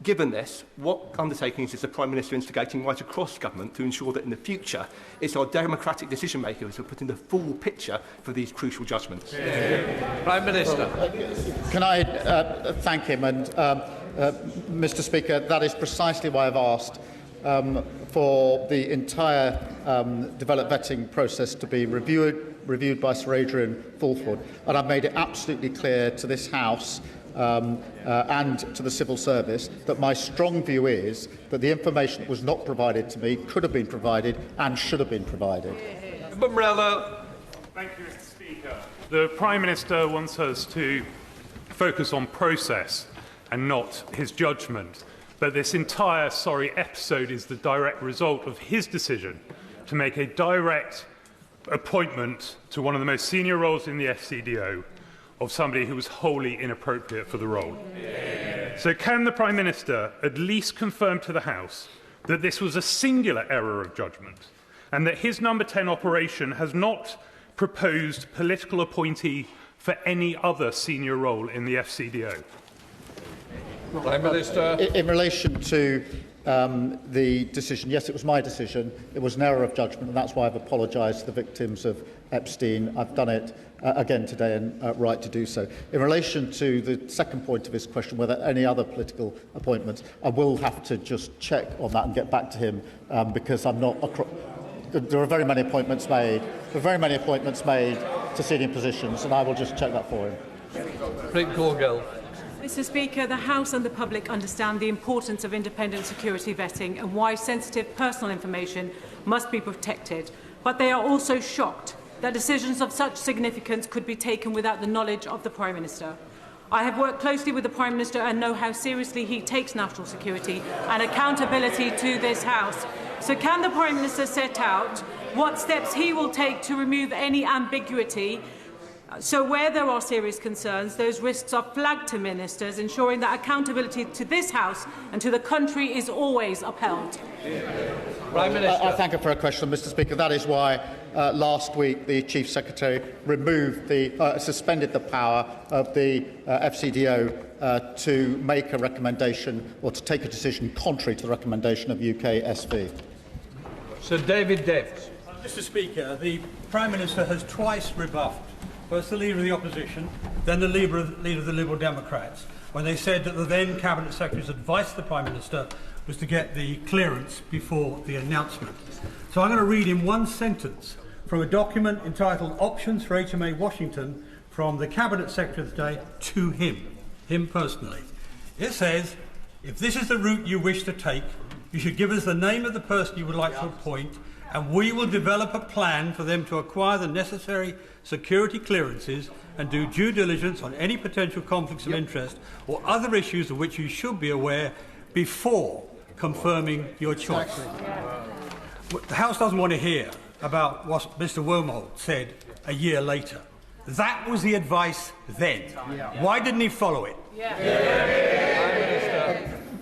Given this, what undertakings is the Prime Minister instigating right across government to ensure that in the future it's our democratic decision makers who are putting the full picture for these crucial judgments? Prime Minister. Can I thank him? And Mr. Speaker, that is precisely why I've asked for the entire developed vetting process to be reviewed by Sir Adrian Fulford. And I've made it absolutely clear to this House and to the civil service that my strong view is that the information that was not provided to me could have been provided and should have been provided. Thank you, Mr. Speaker. The Prime Minister wants us to focus on process and not his judgment. But this entire episode is the direct result of his decision to make a direct appointment to one of the most senior roles in the FCDO of somebody who was wholly inappropriate for the role. So can the Prime Minister at least confirm to the House that this was a singular error of judgment and that his number 10 operation has not proposed political appointee for any other senior role in the FCDO? Prime Minister. In relation to the decision, yes, it was my decision. It was an error of judgment, and that's why I've apologised to the victims of Epstein. I've done it again today, and right to do so. In relation to the second point of his question, whether any other political appointments, I will have to just check on that and get back to him because I'm not. There are very many appointments made. There are very many appointments made to senior positions, and I will just check that for him. Mr. Speaker, the House and the public understand the importance of independent security vetting and why sensitive personal information must be protected, but they are also shocked that decisions of such significance could be taken without the knowledge of the Prime Minister. I have worked closely with the Prime Minister and know how seriously he takes national security and accountability to this House. So can the Prime Minister set out what steps he will take to remove any ambiguity, so where there are serious concerns, those risks are flagged to ministers, ensuring that accountability to this House and to the country is always upheld? Prime Minister. I thank her for her question, Mr. Speaker. That is why last week the Chief Secretary suspended the power of the FCDO to make a recommendation or to take a decision contrary to the recommendation of UK SV. Sir David Debs. Mr. Speaker, the Prime Minister has twice rebuffed first the Leader of the Opposition, then the Leader of the Liberal Democrats, when they said that the then Cabinet Secretary's advice to the Prime Minister was to get the clearance before the announcement. So I'm going to read in one sentence from a document entitled Options for HMA Washington from the Cabinet Secretary of the day to him personally. It says, if this is the route you wish to take, you should give us the name of the person you would like to appoint, and we will develop a plan for them to acquire the necessary security clearances and do due diligence on any potential conflicts of interest or other issues of which you should be aware before confirming your choice. The House doesn't want to hear about what Mr. Wormold said a year later. That was the advice then. Why didn't he follow it?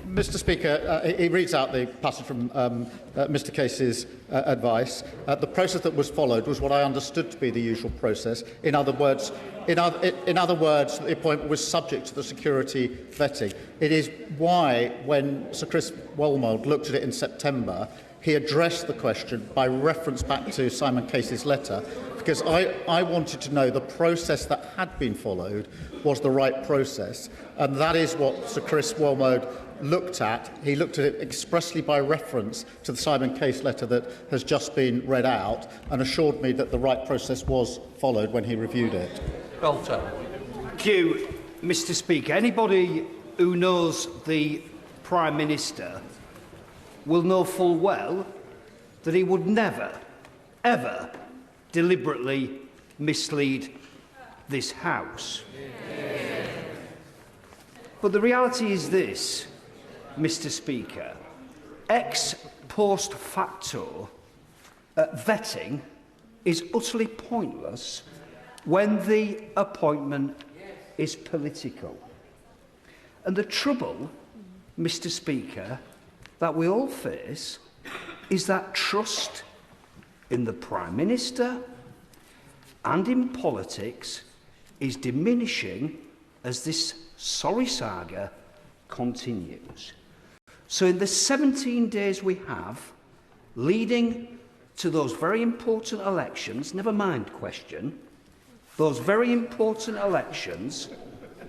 Mr. Speaker, he reads out the passage from Mr. Case's advice. The process that was followed was what I understood to be the usual process. In other words, the appointment was subject to the security vetting. It is why, when Sir Chris Wormold looked at it in September, he addressed the question by reference back to Simon Case's letter, because I wanted to know the process that had been followed was the right process, and that is what Sir Chris Wormold looked at. He looked at it expressly by reference to the Simon Case letter that has just been read out and assured me that the right process was followed when he reviewed it. Thank you, Mr. Speaker. Anybody who knows the Prime Minister will know full well that he would never, ever deliberately mislead this House. But the reality is this, Mr. Speaker, ex post facto vetting is utterly pointless when the appointment is political. And the trouble, Mr. Speaker, that we all face is that trust in the Prime Minister and in politics is diminishing as this sorry saga continues. So in the 17 days we have, leading to those very important elections, never mind question, those very important elections,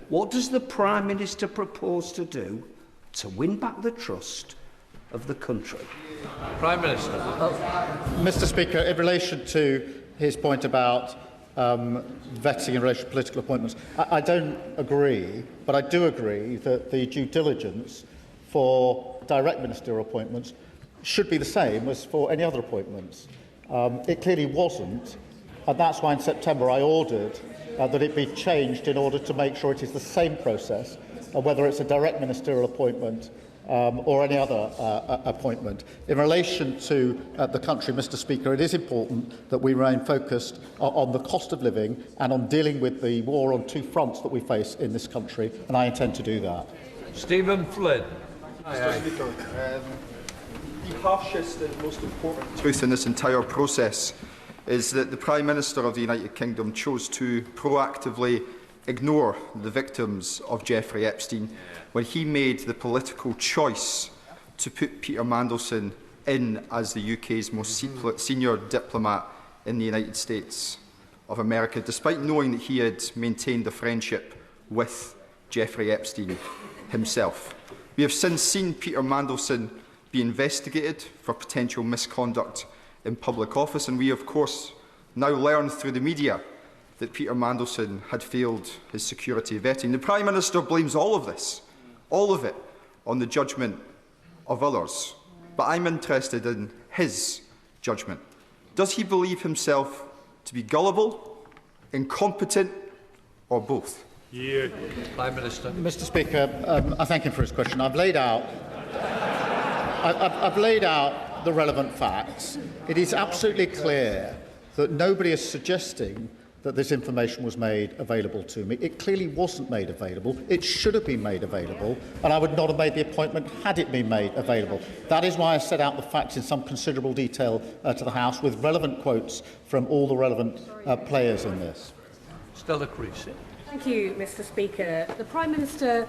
what does the Prime Minister propose to do to win back the trust of the country? Prime Minister. Mr. Speaker, in relation to his point about vetting in relation to political appointments, I don't agree, but I do agree that the due diligence for direct ministerial appointments should be the same as for any other appointments. It clearly wasn't, and that's why in September I ordered that it be changed in order to make sure it is the same process, whether it's a direct ministerial appointment or any other appointment. In relation to the country, Mr. Speaker, it is important that we remain focused on the cost of living and on dealing with the war on two fronts that we face in this country, and I intend to do that. Stephen Flynn. Mr. Speaker, the harshest and most important truth in this entire process is that the Prime Minister of the United Kingdom chose to proactively ignore the victims of Jeffrey Epstein when he made the political choice to put Peter Mandelson in as the UK's most senior diplomat in the United States of America, despite knowing that he had maintained a friendship with Jeffrey Epstein himself. We have since seen Peter Mandelson be investigated for potential misconduct in public office, and we, of course, now learn through the media that Peter Mandelson had failed his security vetting. The Prime Minister blames all of this, all of it, on the judgment of others. But I'm interested in his judgment. Does he believe himself to be gullible, incompetent, or both? Yeah. Prime Minister. Mr. Speaker, I thank him for his question. I've laid out the relevant facts. It is absolutely clear that nobody is suggesting that this information was made available to me. It clearly wasn't made available. It should have been made available, and I would not have made the appointment had it been made available. That is why I set out the facts in some considerable detail to the House, with relevant quotes from all the relevant players in this. Stella Creasy. Thank you, Mr. Speaker. The Prime Minister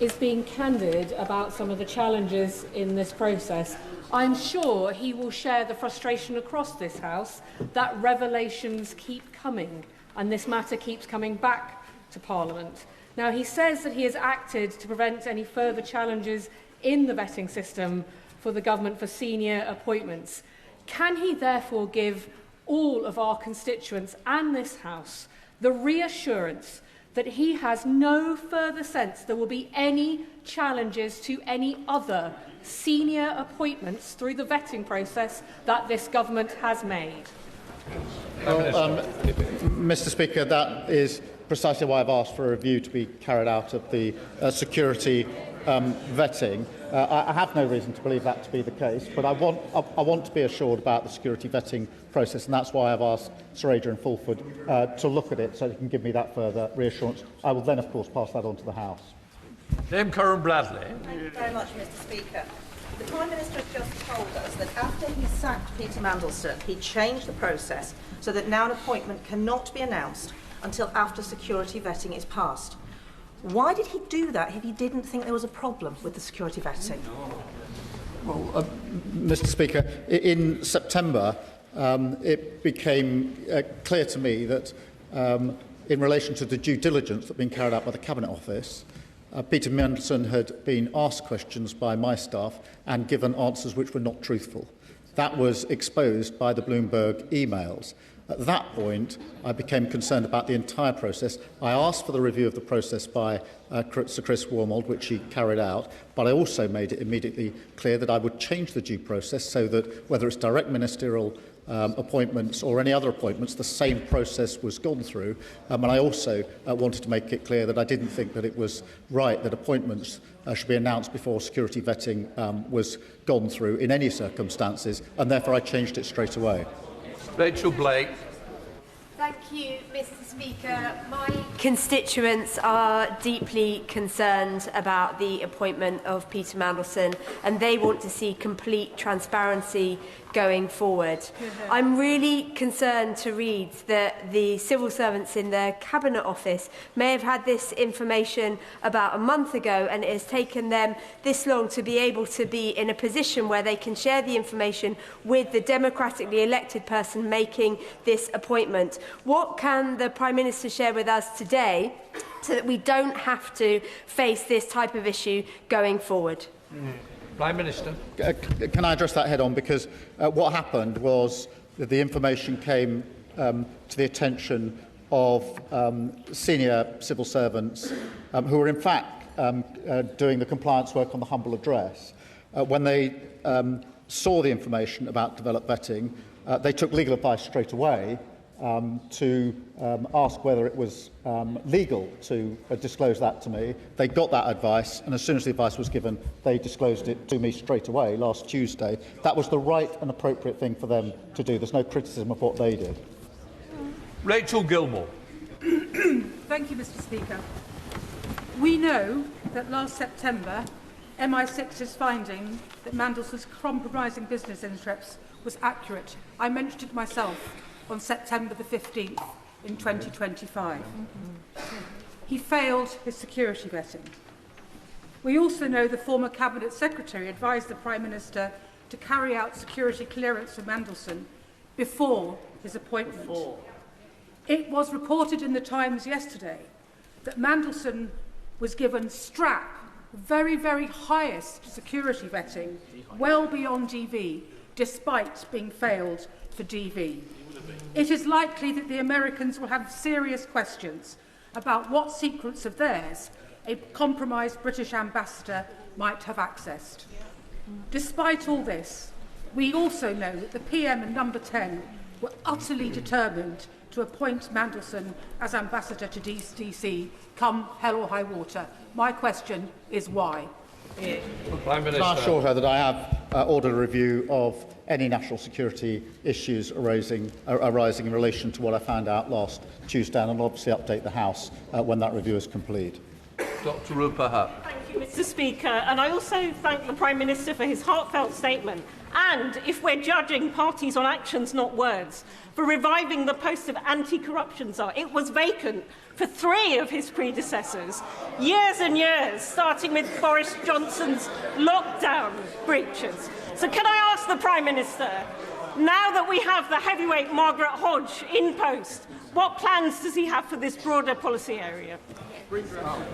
is being candid about some of the challenges in this process. I'm sure he will share the frustration across this House that revelations keep coming and this matter keeps coming back to Parliament. Now, he says that he has acted to prevent any further challenges in the vetting system for the government for senior appointments. Can he therefore give all of our constituents and this House the reassurance that he has no further sense there will be any challenges to any other senior appointments through the vetting process that this government has made? Mr. Speaker, that is precisely why I've asked for a review to be carried out of the security vetting. I have no reason to believe that to be the case, but I want to be assured about the security vetting process, and that's why I've asked Sir Adrian Fulford to look at it so he can give me that further reassurance. I will then, of course, pass that on to the House. Dame Karen Bradley. Thank you very much, Mr. Speaker. The Prime Minister has just told us that after he sacked Peter Mandelson, he changed the process so that now an appointment cannot be announced until after security vetting is passed. Why did he do that if he didn't think there was a problem with the security vetting? Well, Mr. Speaker, in September, it became clear to me that in relation to the due diligence that had been carried out by the Cabinet Office, Peter Mandelson had been asked questions by my staff and given answers which were not truthful. That was exposed by the Bloomberg emails. At that point, I became concerned about the entire process. I asked for the review of the process by Sir Chris Wormold, which he carried out, but I also made it immediately clear that I would change the due process so that whether it's direct ministerial appointments or any other appointments, the same process was gone through. And I also wanted to make it clear that I didn't think that it was right that appointments should be announced before security vetting was gone through in any circumstances, and therefore I changed it straight away. Rachel Blake. Thank you, Mr. Speaker. My constituents are deeply concerned about the appointment of Peter Mandelson, and they want to see complete transparency going forward. I'm really concerned to read that the civil servants in the Cabinet Office may have had this information about a month ago, and it has taken them this long to be able to be in a position where they can share the information with the democratically elected person making this appointment. What can the Prime Minister share with us today so that we don't have to face this type of issue going forward? Prime Minister. Can I address that head on? Because what happened was that the information came to the attention of senior civil servants who were in fact doing the compliance work on the humble address. When they saw the information about developed vetting, they took legal advice straight away to ask whether it was legal to disclose that to me. They got that advice, and as soon as the advice was given, they disclosed it to me straight away last Tuesday. That was the right and appropriate thing for them to do. There's no criticism of what they did. Rachel Gilmore. Thank you, Mr. Speaker. We know that last September, MI6's finding that Mandelson's compromising business interests was accurate. I mentioned it myself on September the 15th in 2025. He failed his security vetting. We also know the former Cabinet Secretary advised the Prime Minister to carry out security clearance for Mandelson before his appointment. It was reported in the Times yesterday that Mandelson was given strap, very, very highest security vetting, well beyond DV, despite being failed for DV. It is likely that the Americans will have serious questions about what secrets of theirs a compromised British ambassador might have accessed. Despite all this, we also know that the PM and Number 10 were utterly determined to appoint Mandelson as ambassador to DC, come hell or high water. My question is why? Prime Minister. Can I assure her that I have ordered a review of any national security issues arising in relation to what I found out last Tuesday, and I'll obviously update the House when that review is complete. Dr. Rupa Hutt. Thank you, Mr. Speaker. And I also thank the Prime Minister for his heartfelt statement. And, if we're judging parties on actions, not words, for reviving the post of anti-corruption czar. It was vacant for 3 of his predecessors, years and years, starting with Boris Johnson's lockdown breaches. So can I ask the Prime Minister, now that we have the heavyweight Margaret Hodge in post, what plans does he have for this broader policy area?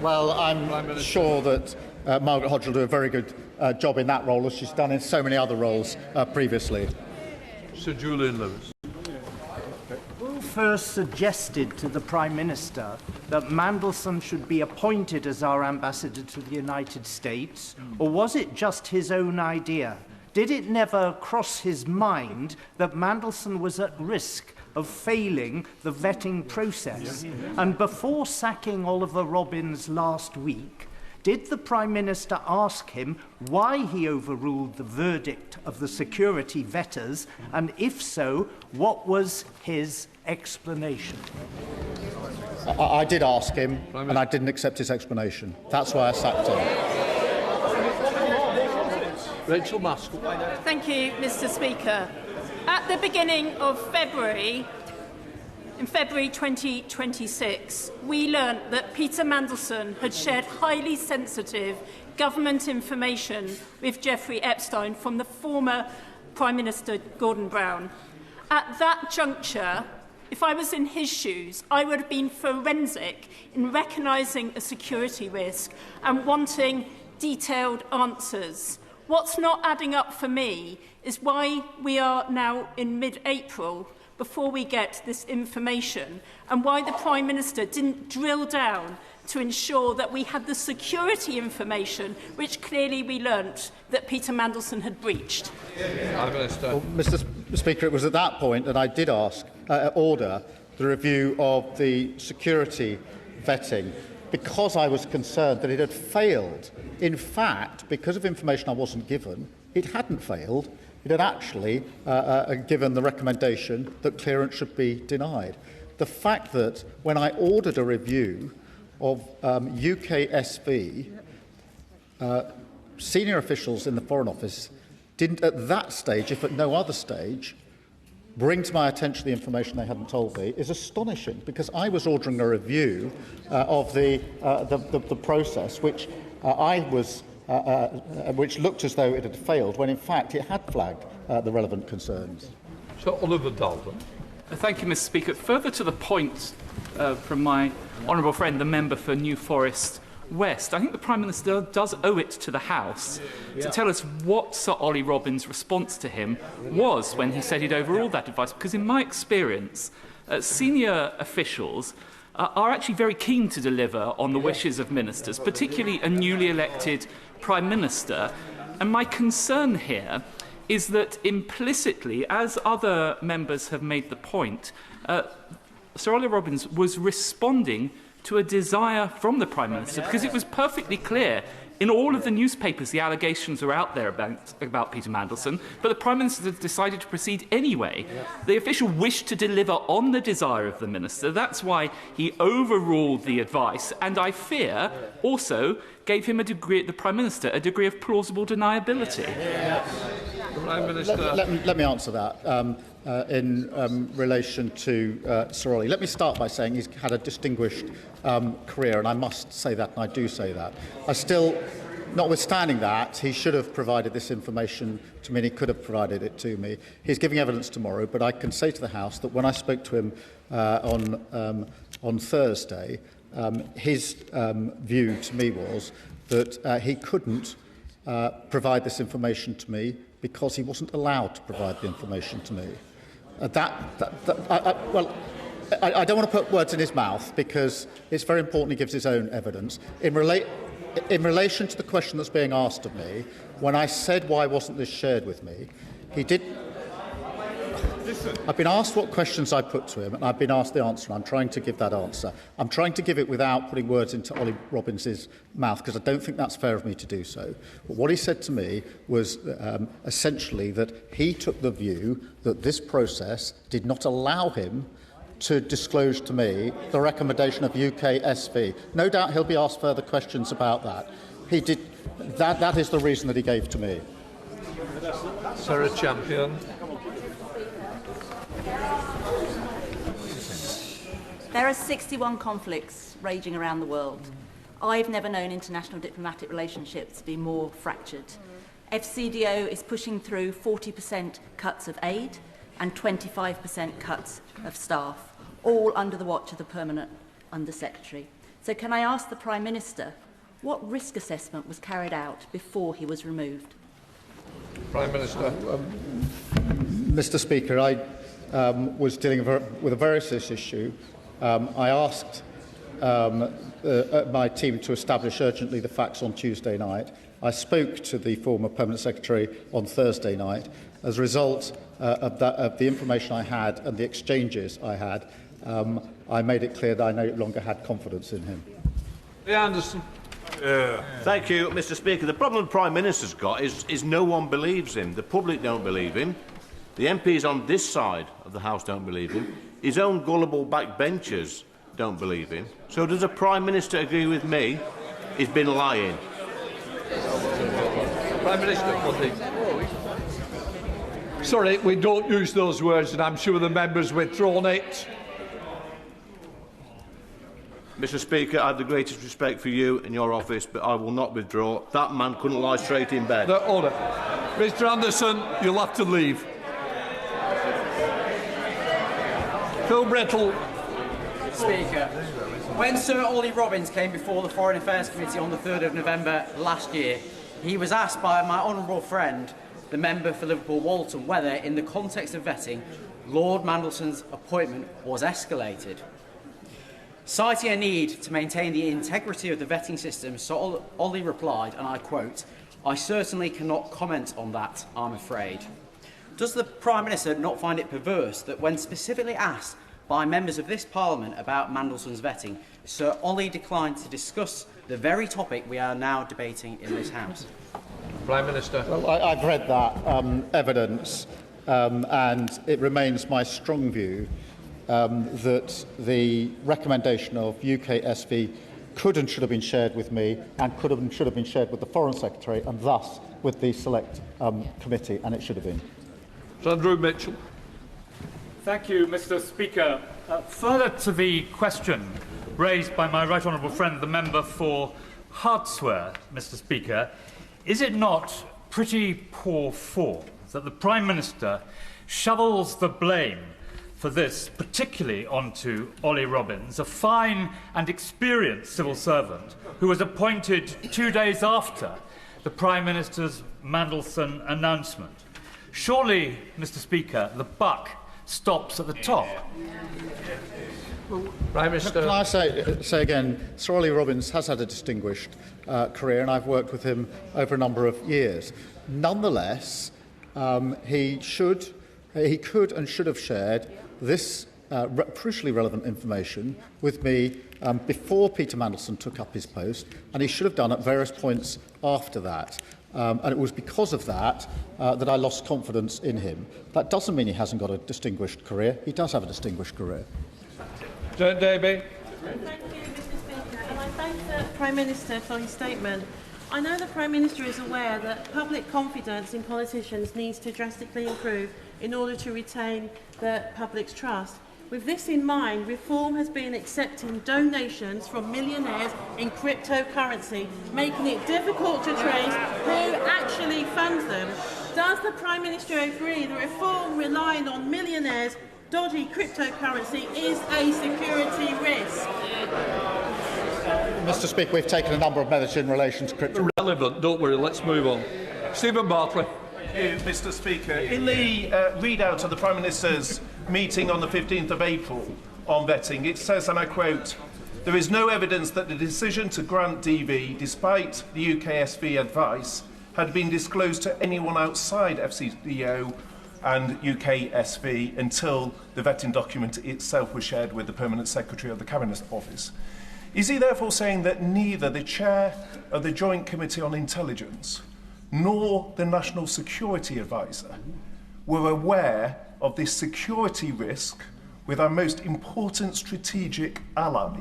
Well, I'm sure that Margaret Hodge will do a very good job in that role, as she's done in so many other roles previously. Sir Julian Lewis. Who first suggested to the Prime Minister that Mandelson should be appointed as our ambassador to the United States, or was it just his own idea? Did it never cross his mind that Mandelson was at risk of failing the vetting process? And before sacking Oliver Robbins last week, did the Prime Minister ask him why he overruled the verdict of the security vetters, and if so, what was his explanation? I did ask him, and I didn't accept his explanation. That's why I sacked him. Rachel Musk. Thank you, Mr. Speaker. At the beginning of February, in February 2026, we learnt that Peter Mandelson had shared highly sensitive government information with Jeffrey Epstein from the former Prime Minister Gordon Brown. At that juncture, if I was in his shoes, I would have been forensic in recognising a security risk and wanting detailed answers. What's not adding up for me is why we are now in mid-April before we get this information, and why the Prime Minister didn't drill down to ensure that we had the security information, which clearly we learnt that Peter Mandelson had breached. Well, Mr. Speaker, it was at that point that I did order the review of the security vetting, because I was concerned that it had failed. In fact, because of information I wasn't given, it hadn't failed. It had actually given the recommendation that clearance should be denied. The fact that when I ordered a review of UK SV, senior officials in the Foreign Office didn't at that stage, if at no other stage, bring to my attention the information they hadn't told me is astonishing, because I was ordering a review of the process, which which looked as though it had failed, when in fact it had flagged the relevant concerns. So Oliver Dalton. Thank you, Mr. Speaker. Further to the point from my honourable friend, the member for New Forest West, I think the Prime Minister does owe it to the House to tell us what Sir Ollie Robbins' response to him was when he said he'd overruled that advice, because in my experience, senior officials are actually very keen to deliver on the wishes of ministers, particularly a newly elected Prime Minister. And my concern here is that implicitly, as other members have made the point, Sir Ollie Robbins was responding to a desire from the Prime Minister, because it was perfectly clear in all of the newspapers the allegations are out there about Peter Mandelson, but the Prime Minister decided to proceed anyway. The official wished to deliver on the desire of the Minister. That's why he overruled the advice, and I fear also gave him the Prime Minister a degree of plausible deniability. Prime Minister. Let me answer that. In relation to Sir Ollie. Let me start by saying he's had a distinguished career, and I must say that, and I do say that. I still, notwithstanding that, he should have provided this information to me, and he could have provided it to me. He's giving evidence tomorrow, but I can say to the House that when I spoke to him on Thursday, his view to me was that he couldn't provide this information to me because he wasn't allowed to provide the information to me. I don't want to put words in his mouth, because it's very important he gives his own evidence. In relation to the question that's being asked of me, when I said why wasn't this shared with me, he did. I've been asked what questions I put to him, and I've been asked the answer, and I'm trying to give that answer. I'm trying to give it without putting words into Ollie Robbins' mouth, because I don't think that's fair of me to do so. But what he said to me was essentially that he took the view that this process did not allow him to disclose to me the recommendation of UK SV. No doubt he'll be asked further questions about that. He did. That is the reason that he gave to me. Sarah Champion. There are 61 conflicts raging around the world. I've never known international diplomatic relationships to be more fractured. FCDO is pushing through 40% cuts of aid and 25% cuts of staff, all under the watch of the permanent Under-Secretary. So can I ask the Prime Minister what risk assessment was carried out before he was removed? Prime Minister. Mr. Speaker, I was dealing with a very serious issue. I asked my team to establish urgently the facts on Tuesday night. I spoke to the former Permanent Secretary on Thursday night. As a result of the information I had and the exchanges I had, I made it clear that I no longer had confidence in him. Anderson. Thank you, Mr. Speaker. The problem the Prime Minister's got is no one believes him. The public don't believe him. The MPs on this side of the House don't believe him. His own gullible backbenchers don't believe him. So does the Prime Minister agree with me? He's been lying. Prime Minister, please. Sorry, we don't use those words, and I'm sure the members withdrawn it. Mr. Speaker, I have the greatest respect for you and your office, but I will not withdraw. That man couldn't lie straight in bed. No, order. Mr. Anderson, you'll have to leave. Phil Brettle. Speaker, when Sir Ollie Robbins came before the Foreign Affairs Committee on the 3rd of November last year, he was asked by my honourable friend, the member for Liverpool Walton, whether, in the context of vetting, Lord Mandelson's appointment was escalated. Citing a need to maintain the integrity of the vetting system, Sir Ollie replied, and I quote, "I certainly cannot comment on that, I'm afraid." Does the Prime Minister not find it perverse that when specifically asked by members of this Parliament about Mandelson's vetting, Sir Ollie declined to discuss the very topic we are now debating in this House? Prime Minister. Well, I've read that evidence, and it remains my strong view that the recommendation of UK SV could and should have been shared with me, and could have and should have been shared with the Foreign Secretary, and thus with the Select Committee, and it should have been. Andrew Mitchell. Thank you, Mr. Speaker. Further to the question raised by my right honourable friend, the member for Hartsware, Mr. Speaker, is it not pretty poor form that the Prime Minister shovels the blame for this particularly onto Ollie Robbins, a fine and experienced civil servant who was appointed 2 days after the Prime Minister's Mandelson announcement? Surely, Mr. Speaker, the buck stops at the top. Prime Minister. Can I say again, Sir Ollie Robbins has had a distinguished career, and I've worked with him over a number of years. Nonetheless, he could and should have shared this crucially relevant information with me before Peter Mandelson took up his post, and he should have done at various points after that. And it was because of that that I lost confidence in him. That doesn't mean he hasn't got a distinguished career. He does have a distinguished career. John Davey. Thank you, Mr. Speaker, and I thank the Prime Minister for his statement. I know the Prime Minister is aware that public confidence in politicians needs to drastically improve in order to retain the public's trust. With this in mind, Reform has been accepting donations from millionaires in cryptocurrency, making it difficult to trace who actually funds them. Does the Prime Minister agree that Reform relying on millionaires' dodgy cryptocurrency is a security risk? Mr. Speaker, we've taken a number of measures in relation to crypto. Relevant, don't worry, let's move on. Stephen Bartley. Thank you, Mr. Speaker. In the readout of the Prime Minister's meeting on the 15th of April on vetting, it says, and I quote, "There is no evidence that the decision to grant DV, despite the UKSV advice, had been disclosed to anyone outside FCDO and UKSV until the vetting document itself was shared with the Permanent Secretary of the Cabinet Office." Is he therefore saying that neither the Chair of the Joint Committee on Intelligence nor the National Security Advisor were aware of this security risk with our most important strategic ally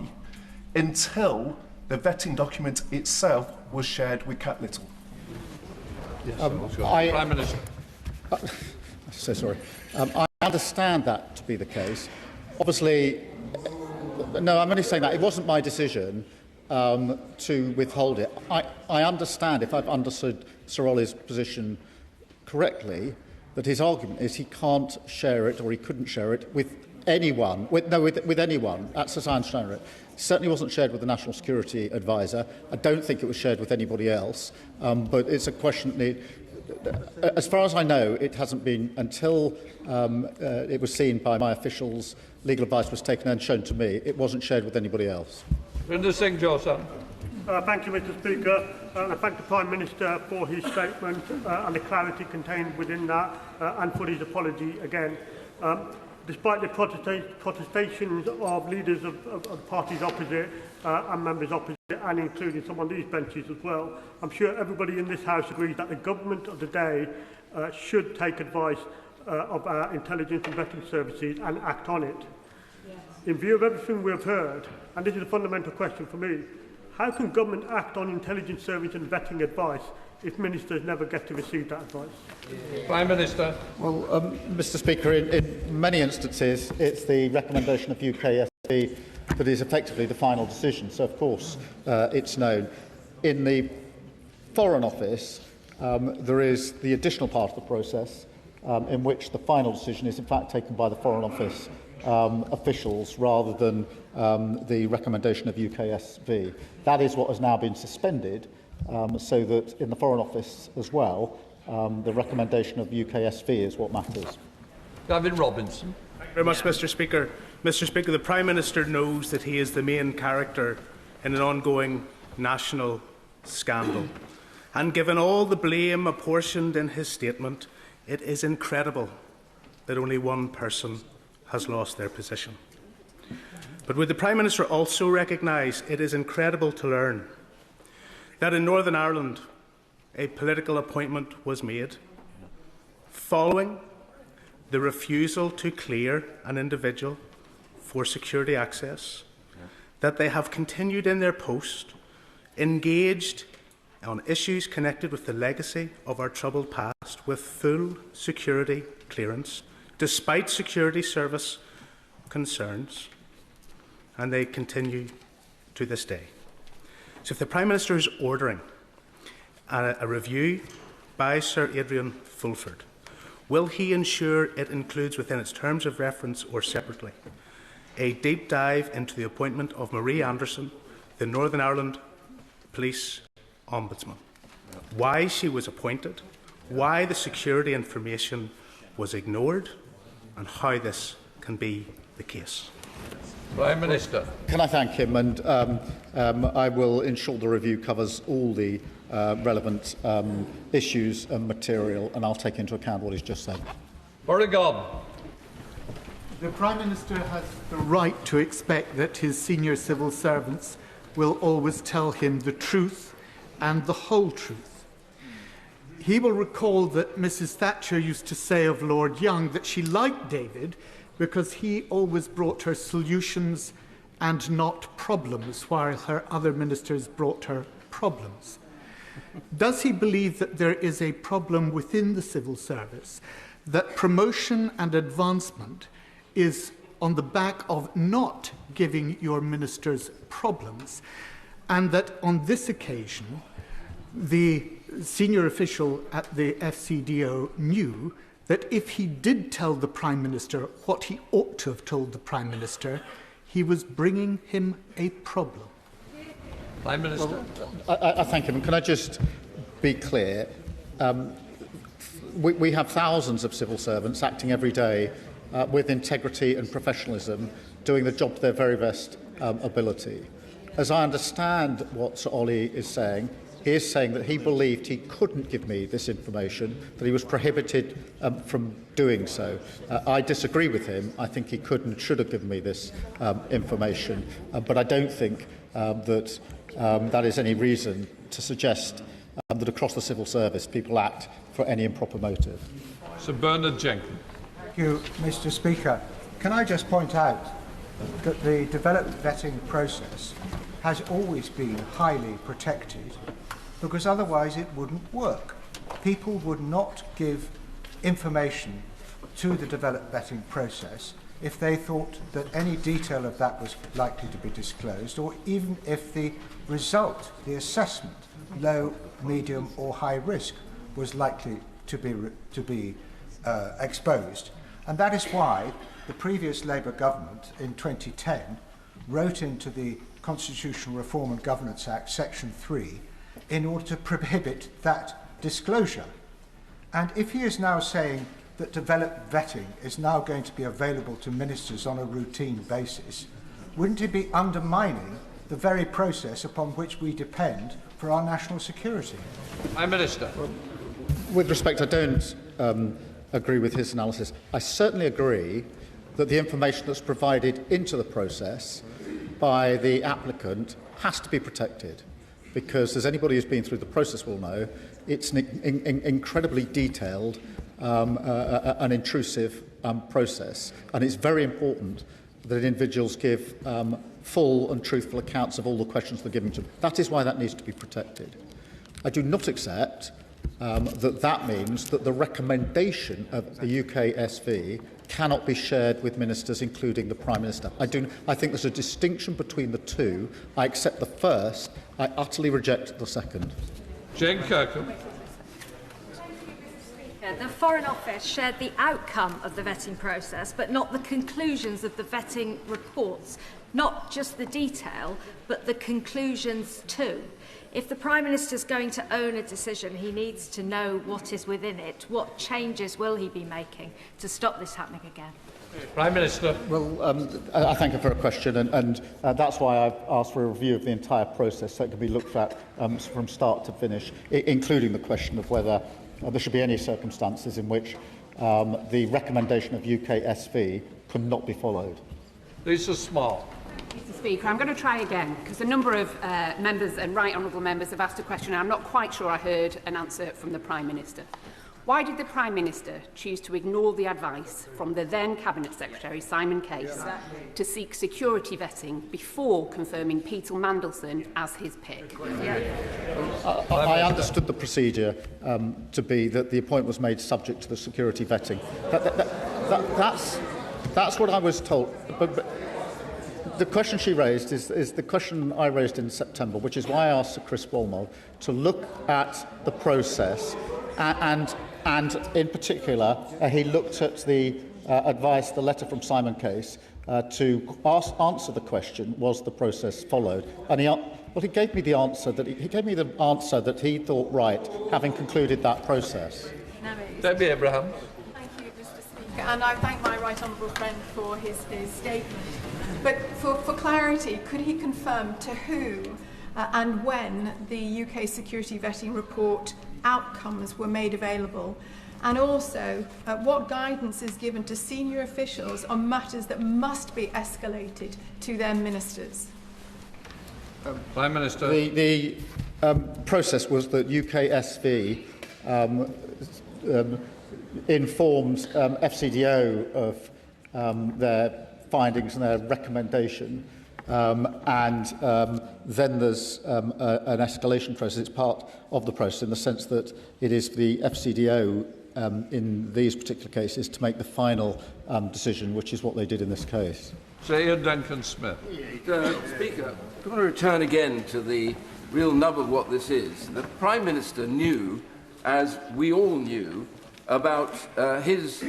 until the vetting document itself was shared with Cat Little? Yes, Prime Minister. So sorry. I understand that to be the case. Obviously, no, I'm only saying that it wasn't my decision to withhold it. I understand, if I've understood Sir Ollie's position correctly, that his argument is he can't share it, or he couldn't share it with anyone. With anyone. That's as I understand it. It certainly wasn't shared with the National Security Advisor. I don't think it was shared with anybody else. But it's a question that, as far as I know, it hasn't been until it was seen by my officials, legal advice was taken and shown to me. It wasn't shared with anybody else. Rinder Singh Joseph. Thank you, Mr. Speaker. I thank the Prime Minister for his statement and the clarity contained within that, and for his apology again. Despite the protestations of leaders of parties opposite and members opposite, and including some on these benches as well, I'm sure everybody in this House agrees that the government of the day should take advice of our intelligence and vetting services and act on it. Yes. In view of everything we've heard, and this is a fundamental question for me, how can government act on intelligence service and vetting advice if ministers never get to receive that advice? Prime Minister. Well, Mr. Speaker, in many instances, it's the recommendation of UKSV that is effectively the final decision. So, of course, it's known. In the Foreign Office, there is the additional part of the process in which the final decision is, in fact, taken by the Foreign Office officials rather than the recommendation of UKSV. That is what has now been suspended, so that in the Foreign Office as well, the recommendation of UKSV is what matters. Gavin Robinson. Thank you very much, Mr. Speaker. Mr. Speaker, the Prime Minister knows that he is the main character in an ongoing national scandal. And given all the blame apportioned in his statement, it is incredible that only one person has lost their position. But would the Prime Minister also recognise it is incredible to learn that in Northern Ireland a political appointment was made following the refusal to clear an individual for security access, that they have continued in their post, engaged on issues connected with the legacy of our troubled past with full security clearance, despite security service concerns, and they continue to this day. So if the Prime Minister is ordering a review by Sir Adrian Fulford, will he ensure it includes within its terms of reference or separately a deep dive into the appointment of Marie Anderson, the Northern Ireland Police Ombudsman? Why she was appointed, why the security information was ignored, and how this can be the case. Prime Minister. Can I thank him? And I will ensure the review covers all the relevant issues and material, and I'll take into account what he's just said. Baraka. The Prime Minister has the right to expect that his senior civil servants will always tell him the truth and the whole truth. He will recall that Mrs. Thatcher used to say of Lord Young that she liked David because he always brought her solutions and not problems, while her other ministers brought her problems. Does he believe that there is a problem within the civil service, that promotion and advancement is on the back of not giving your ministers problems, and that on this occasion the senior official at the FCDO knew that if he did tell the Prime Minister what he ought to have told the Prime Minister, he was bringing him a problem? Prime Minister. Well, I thank him. Can I just be clear? We have thousands of civil servants acting every day with integrity and professionalism, doing the job to their very best ability. As I understand what Sir Ollie is saying, he is saying that he believed he couldn't give me this information, that he was prohibited from doing so. I disagree with him. I think he could and should have given me this information, but I don't think that that is any reason to suggest that across the civil service people act for any improper motive. Sir Bernard Jenkins. Thank you, Mr. Speaker. Can I just point out that the developed vetting process has always been highly protected, because otherwise it wouldn't work. People would not give information to the developed vetting process if they thought that any detail of that was likely to be disclosed, or even if the result, the assessment, low, medium or high risk, was likely to be exposed. And that is why the previous Labour government in 2010 wrote into the Constitutional Reform and Governance Act, Section 3, in order to prohibit that disclosure. And if he is now saying that developed vetting is now going to be available to ministers on a routine basis, wouldn't it be undermining the very process upon which we depend for our national security? Prime Minister. Well, with respect, I don't agree with his analysis. I certainly agree that the information that's provided into the process by the applicant has to be protected, because as anybody who's been through the process will know, it's an incredibly detailed and intrusive process, and it's very important that individuals give full and truthful accounts of all the questions they're given to them. That is why that needs to be protected. I do not accept that means that the recommendation of the UKSV cannot be shared with ministers, including the Prime Minister. I think there's a distinction between the two. I accept the first. I utterly reject the second. Jane Kirkham. The Foreign Office shared the outcome of the vetting process, but not the conclusions of the vetting reports. Not just the detail, but the conclusions too. If the Prime Minister is going to own a decision, he needs to know what is within it. What changes will he be making to stop this happening again? Prime Minister. Well, I thank her for a question, and that's why I've asked for a review of the entire process so it can be looked at from start to finish, including the question of whether there should be any circumstances in which the recommendation of UKSV could not be followed. Lisa Small. Mr. Speaker, I'm going to try again, because a number of members and right honourable members have asked a question and I'm not quite sure I heard an answer from the Prime Minister. Why did the Prime Minister choose to ignore the advice from the then Cabinet Secretary, Simon Case, to seek security vetting before confirming Peter Mandelson as his pick? I understood the procedure to be that the appointment was made subject to the security vetting. That's what I was told. But the question she raised is the question I raised in September, which is why I asked Sir Chris Walmole to look at the process and in particular, he looked at the advice, the letter from Simon Case, to answer the question: was the process followed? And he gave me the answer that he thought right, having concluded that process. Debbie Abraham. Thank you, Mr. Speaker, and I thank my right honourable friend for his statement. But for clarity, could he confirm to who and when the UK security vetting report outcomes were made available, and also what guidance is given to senior officials on matters that must be escalated to their ministers? Prime Minister. The process was that UKSV informed FCDO of their findings and their recommendation. Then there's an escalation process. It's part of the process in the sense that it is the FCDO in these particular cases to make the final decision, which is what they did in this case. Sir Ian Duncan-Smith. Speaker, I'm going to return again to the real nub of what this is. The Prime Minister knew, as we all knew, about his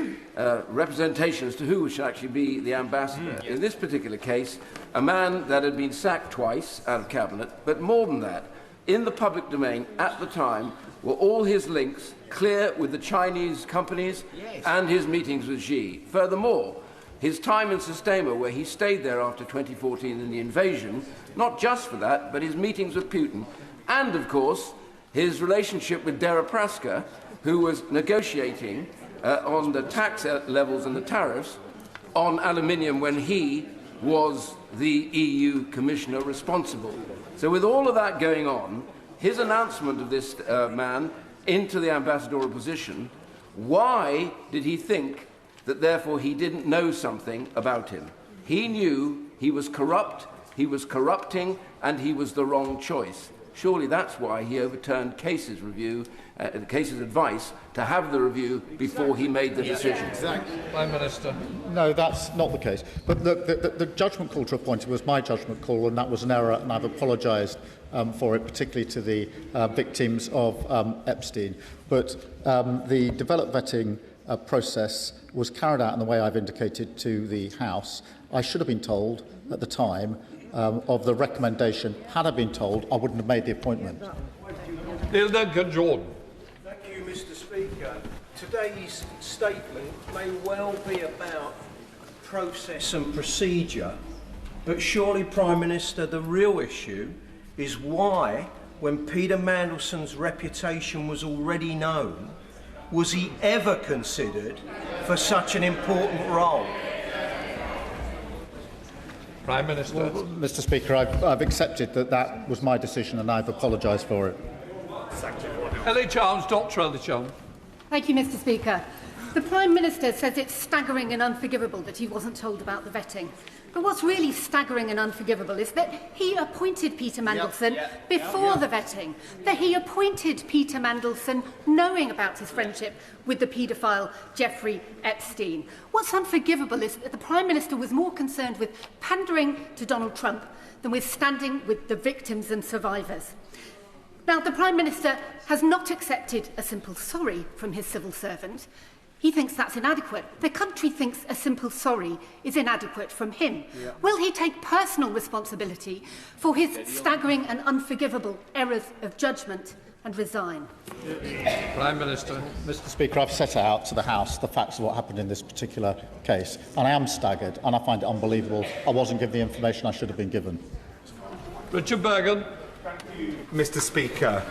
representation as to who should actually be the ambassador. In this particular case, a man that had been sacked twice out of Cabinet, but more than that, in the public domain at the time were all his links clear with the Chinese companies and his meetings with Xi. Furthermore, his time in Starmer, where he stayed there after 2014 in the invasion, not just for that, but his meetings with Putin, and, of course, his relationship with Deripaska, who was negotiating on the tax levels and the tariffs on aluminium when he was the EU Commissioner responsible. So with all of that going on, his announcement of this man into the ambassadorial position, why did he think that therefore he didn't know something about him? He knew he was corrupt, he was corrupting, and he was the wrong choice. Surely that's why he overturned Case's review, Case's advice to have the review before he made the decision. Exactly. Prime Minister. No, that's not the case. But the judgment call to appoint was my judgment call, and that was an error, and I've apologised for it, particularly to the victims of Epstein. But the developed vetting process was carried out in the way I've indicated to the House. I should have been told at the time of the recommendation. Had I been told, I wouldn't have made the appointment. Neil Duncan-Jordan. Thank you, Mr. Speaker. Today's statement may well be about process and procedure, but surely, Prime Minister, the real issue is why, when Peter Mandelson's reputation was already known, was he ever considered for such an important role? Prime Minister. Well, Mr. Speaker, I've accepted that was my decision, and I've apologised for it. Ellie Chalmers, Dr. Ellie Chalmers. Thank you, Mr. Speaker. The Prime Minister says it's staggering and unforgivable that he wasn't told about the vetting. But what's really staggering and unforgivable is that he appointed Peter Mandelson before the vetting, that he appointed Peter Mandelson knowing about his friendship with the paedophile Jeffrey Epstein. What's unforgivable is that the Prime Minister was more concerned with pandering to Donald Trump than with standing with the victims and survivors. Now, the Prime Minister has not accepted a simple sorry from his civil servant. He thinks that's inadequate. The country thinks a simple sorry is inadequate from him. Will he take personal responsibility for his staggering and unforgivable errors of judgment and resign? Prime Minister. Mr. Speaker, I've set out to the House the facts of what happened in this particular case, and I am staggered, and I find it unbelievable I wasn't given the information I should have been given. Richard Bergen. Thank you, Mr. Speaker.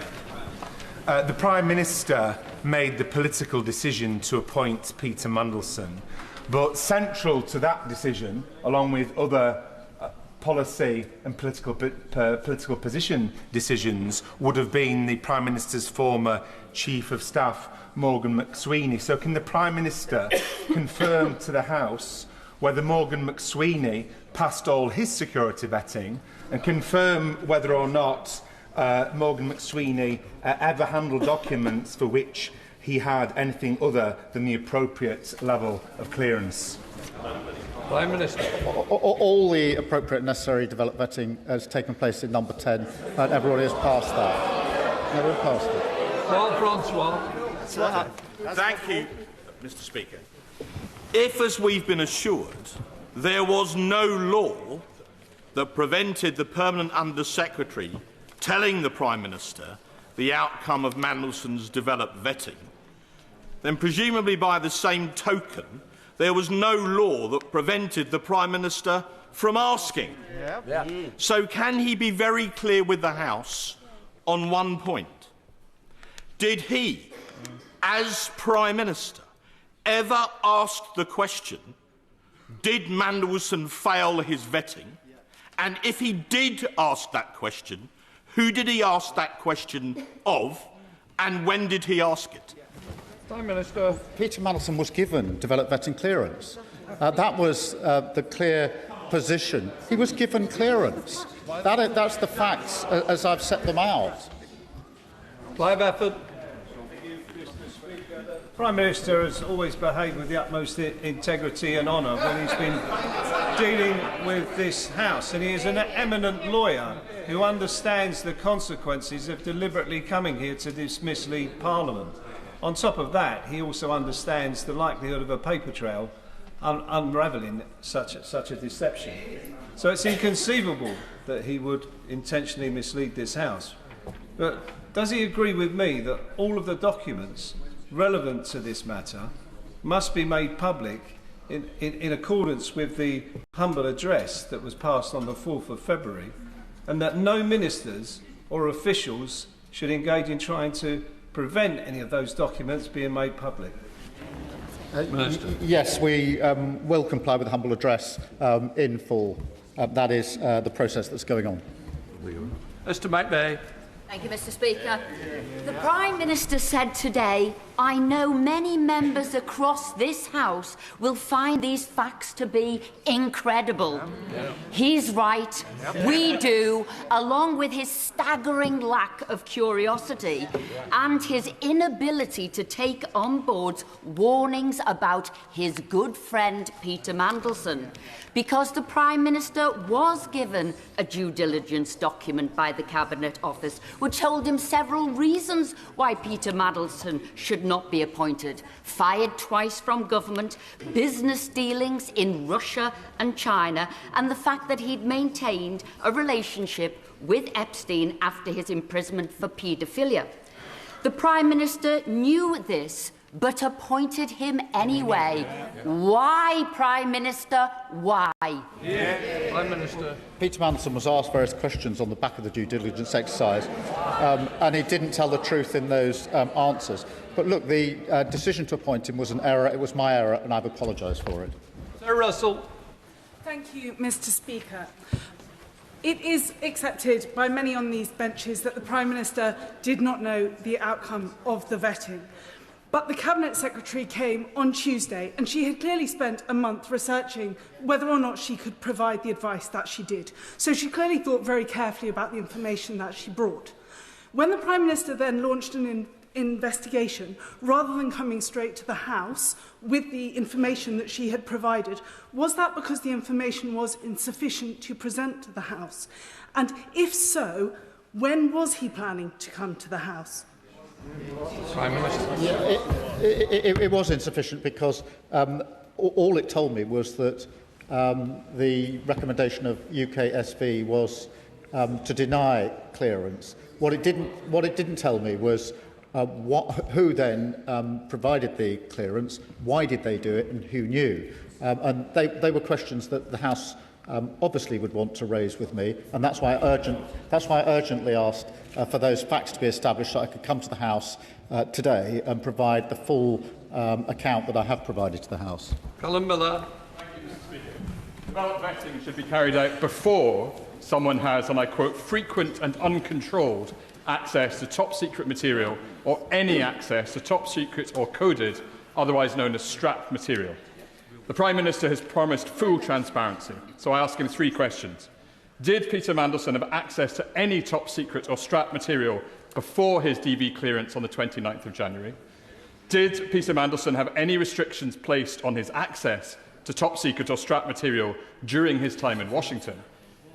The Prime Minister made the political decision to appoint Peter Mandelson, but central to that decision, along with other policy and political position decisions would have been the Prime Minister's former Chief of Staff, Morgan McSweeney. So can the Prime Minister confirm to the House whether Morgan McSweeney passed all his security vetting, and confirm whether or not Morgan McSweeney ever handled documents for which he had anything other than the appropriate level of clearance? Prime Minister. All the appropriate necessary developed vetting has taken place in number 10, and everybody has passed that. Everyone passed it. Well, Francois. Thank you, Mr. Speaker. If, as we've been assured, there was no law that prevented the Permanent Under-Secretary telling the Prime Minister the outcome of Mandelson's developed vetting, then presumably by the same token, there was no law that prevented the Prime Minister from asking. So can he be very clear with the House on one point? Did he, as Prime Minister, ever ask the question, did Mandelson fail his vetting? And if he did ask that question, who did he ask that question of, and when did he ask it? Prime Minister. Peter Mandelson was given developed vetting clearance. That was the clear position. He was given clearance. That's the facts as I've set them out. Clive Efford. The Prime Minister has always behaved with the utmost integrity and honour when he's been dealing with this House, and he is an eminent lawyer who understands the consequences of deliberately coming here to mislead Parliament. On top of that, he also understands the likelihood of a paper trail unravelling such a deception. So it's inconceivable that he would intentionally mislead this House. But does he agree with me that all of the documents relevant to this matter must be made public in accordance with the humble address that was passed on the 4th of February, and that no ministers or officials should engage in trying to prevent any of those documents being made public? Yes, we will comply with the humble address in full. That is the process that's going on. Mr. McVeigh. Thank you, Mr. Speaker. The Prime Minister said today, I know many members across this House will find these facts to be incredible. He's right. We do, along with his staggering lack of curiosity and his inability to take on board warnings about his good friend Peter Mandelson. Because the Prime Minister was given a due diligence document by the Cabinet Office which told him several reasons why Peter Mandelson should not be appointed. Fired twice from government, business dealings in Russia and China, and the fact that he'd maintained a relationship with Epstein after his imprisonment for paedophilia. The Prime Minister knew this, but appointed him anyway. Why, Prime Minister? Why? Prime Minister. Peter Mandelson was asked various questions on the back of the due diligence exercise, and he didn't tell the truth in those answers. But look, the decision to appoint him was an error. It was my error, and I've apologised for it. Sir Russell. Thank you, Mr. Speaker. It is accepted by many on these benches that the Prime Minister did not know the outcome of the vetting. But the Cabinet Secretary came on Tuesday, and she had clearly spent a month researching whether or not she could provide the advice that she did. So she clearly thought very carefully about the information that she brought. When the Prime Minister then launched an investigation, rather than coming straight to the House with the information that she had provided, was that because the information was insufficient to present to the House? And if so, when was he planning to come to the House? Prime Minister. It was insufficient because all it told me was that the recommendation of UKSV was to deny clearance. What it didn't tell me was who then provided the clearance, why did they do it, and who knew. And they were questions that the House obviously would want to raise with me, and that's why I urgently asked for those facts to be established so I could come to the House today and provide the full account that I have provided to the House. Colin Miller. Ballot vetting should be carried out before someone has, and I quote, frequent and uncontrolled access to top-secret material or any access to top-secret or coded, otherwise known as strap material. The Prime Minister has promised full transparency, so I ask him 3 questions. Did Peter Mandelson have access to any top-secret or strap material before his DV clearance on the 29th of January? Did Peter Mandelson have any restrictions placed on his access to top-secret or strap material during his time in Washington?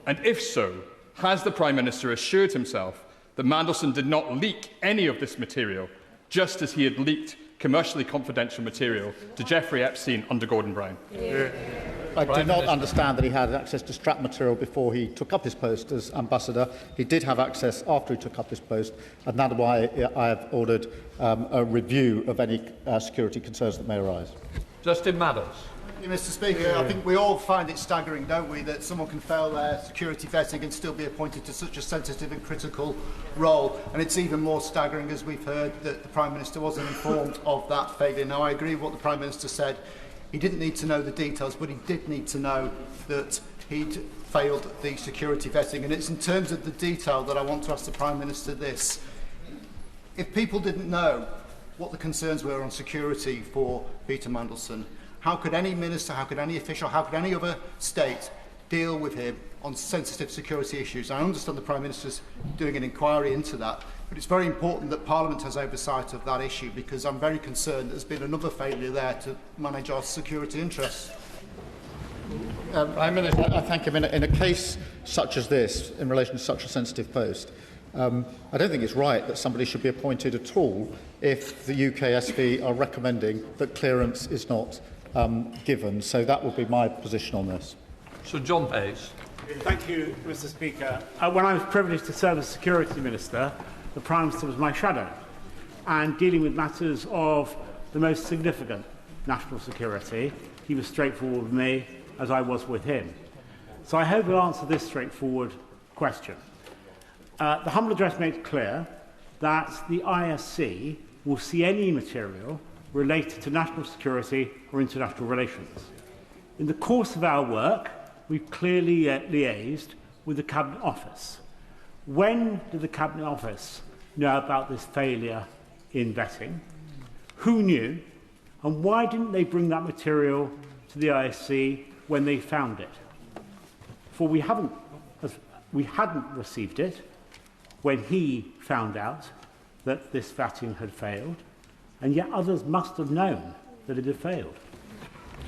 And if so, has the Prime Minister assured himself that Mandelson did not leak any of this material, just as he had leaked commercially confidential material to Jeffrey Epstein under Gordon Brown? I do not understand that he had access to strap material before he took up his post as ambassador. He did have access after he took up his post, and that's why I have ordered a review of any security concerns that may arise. Justin Madders. Mr. Speaker, I think we all find it staggering, don't we, that someone can fail their security vetting and still be appointed to such a sensitive and critical role. And it's even more staggering, as we've heard, that the Prime Minister wasn't informed of that failure. Now, I agree with what the Prime Minister said. He didn't need to know the details, but he did need to know that he'd failed the security vetting. And it's in terms of the detail that I want to ask the Prime Minister this. If people didn't know what the concerns were on security for Peter Mandelson, how could any minister, how could any official, how could any other state deal with him on sensitive security issues? I understand the Prime Minister's doing an inquiry into that, but it's very important that Parliament has oversight of that issue, because I'm very concerned there's been another failure there to manage our security interests. Prime Minister, I thank him. In a case such as this, in relation to such a sensitive post, I don't think it's right that somebody should be appointed at all if the UKSV are recommending that clearance is not given. So that would be my position on this. Sir John Hayes. Thank you, Mr. Speaker. When I was privileged to serve as Security Minister, the Prime Minister was my shadow, and dealing with matters of the most significant national security, he was straightforward with me, as I was with him. So I hope he'll answer this straightforward question. The humble address makes clear that the ISC will see any material related to national security or international relations. In the course of our work, we've clearly liaised with the Cabinet Office. When did the Cabinet Office know about this failure in vetting? Who knew? And why didn't they bring that material to the ISC when they found it? For we hadn't received it when he found out that this vetting had failed, and yet others must have known that it had failed.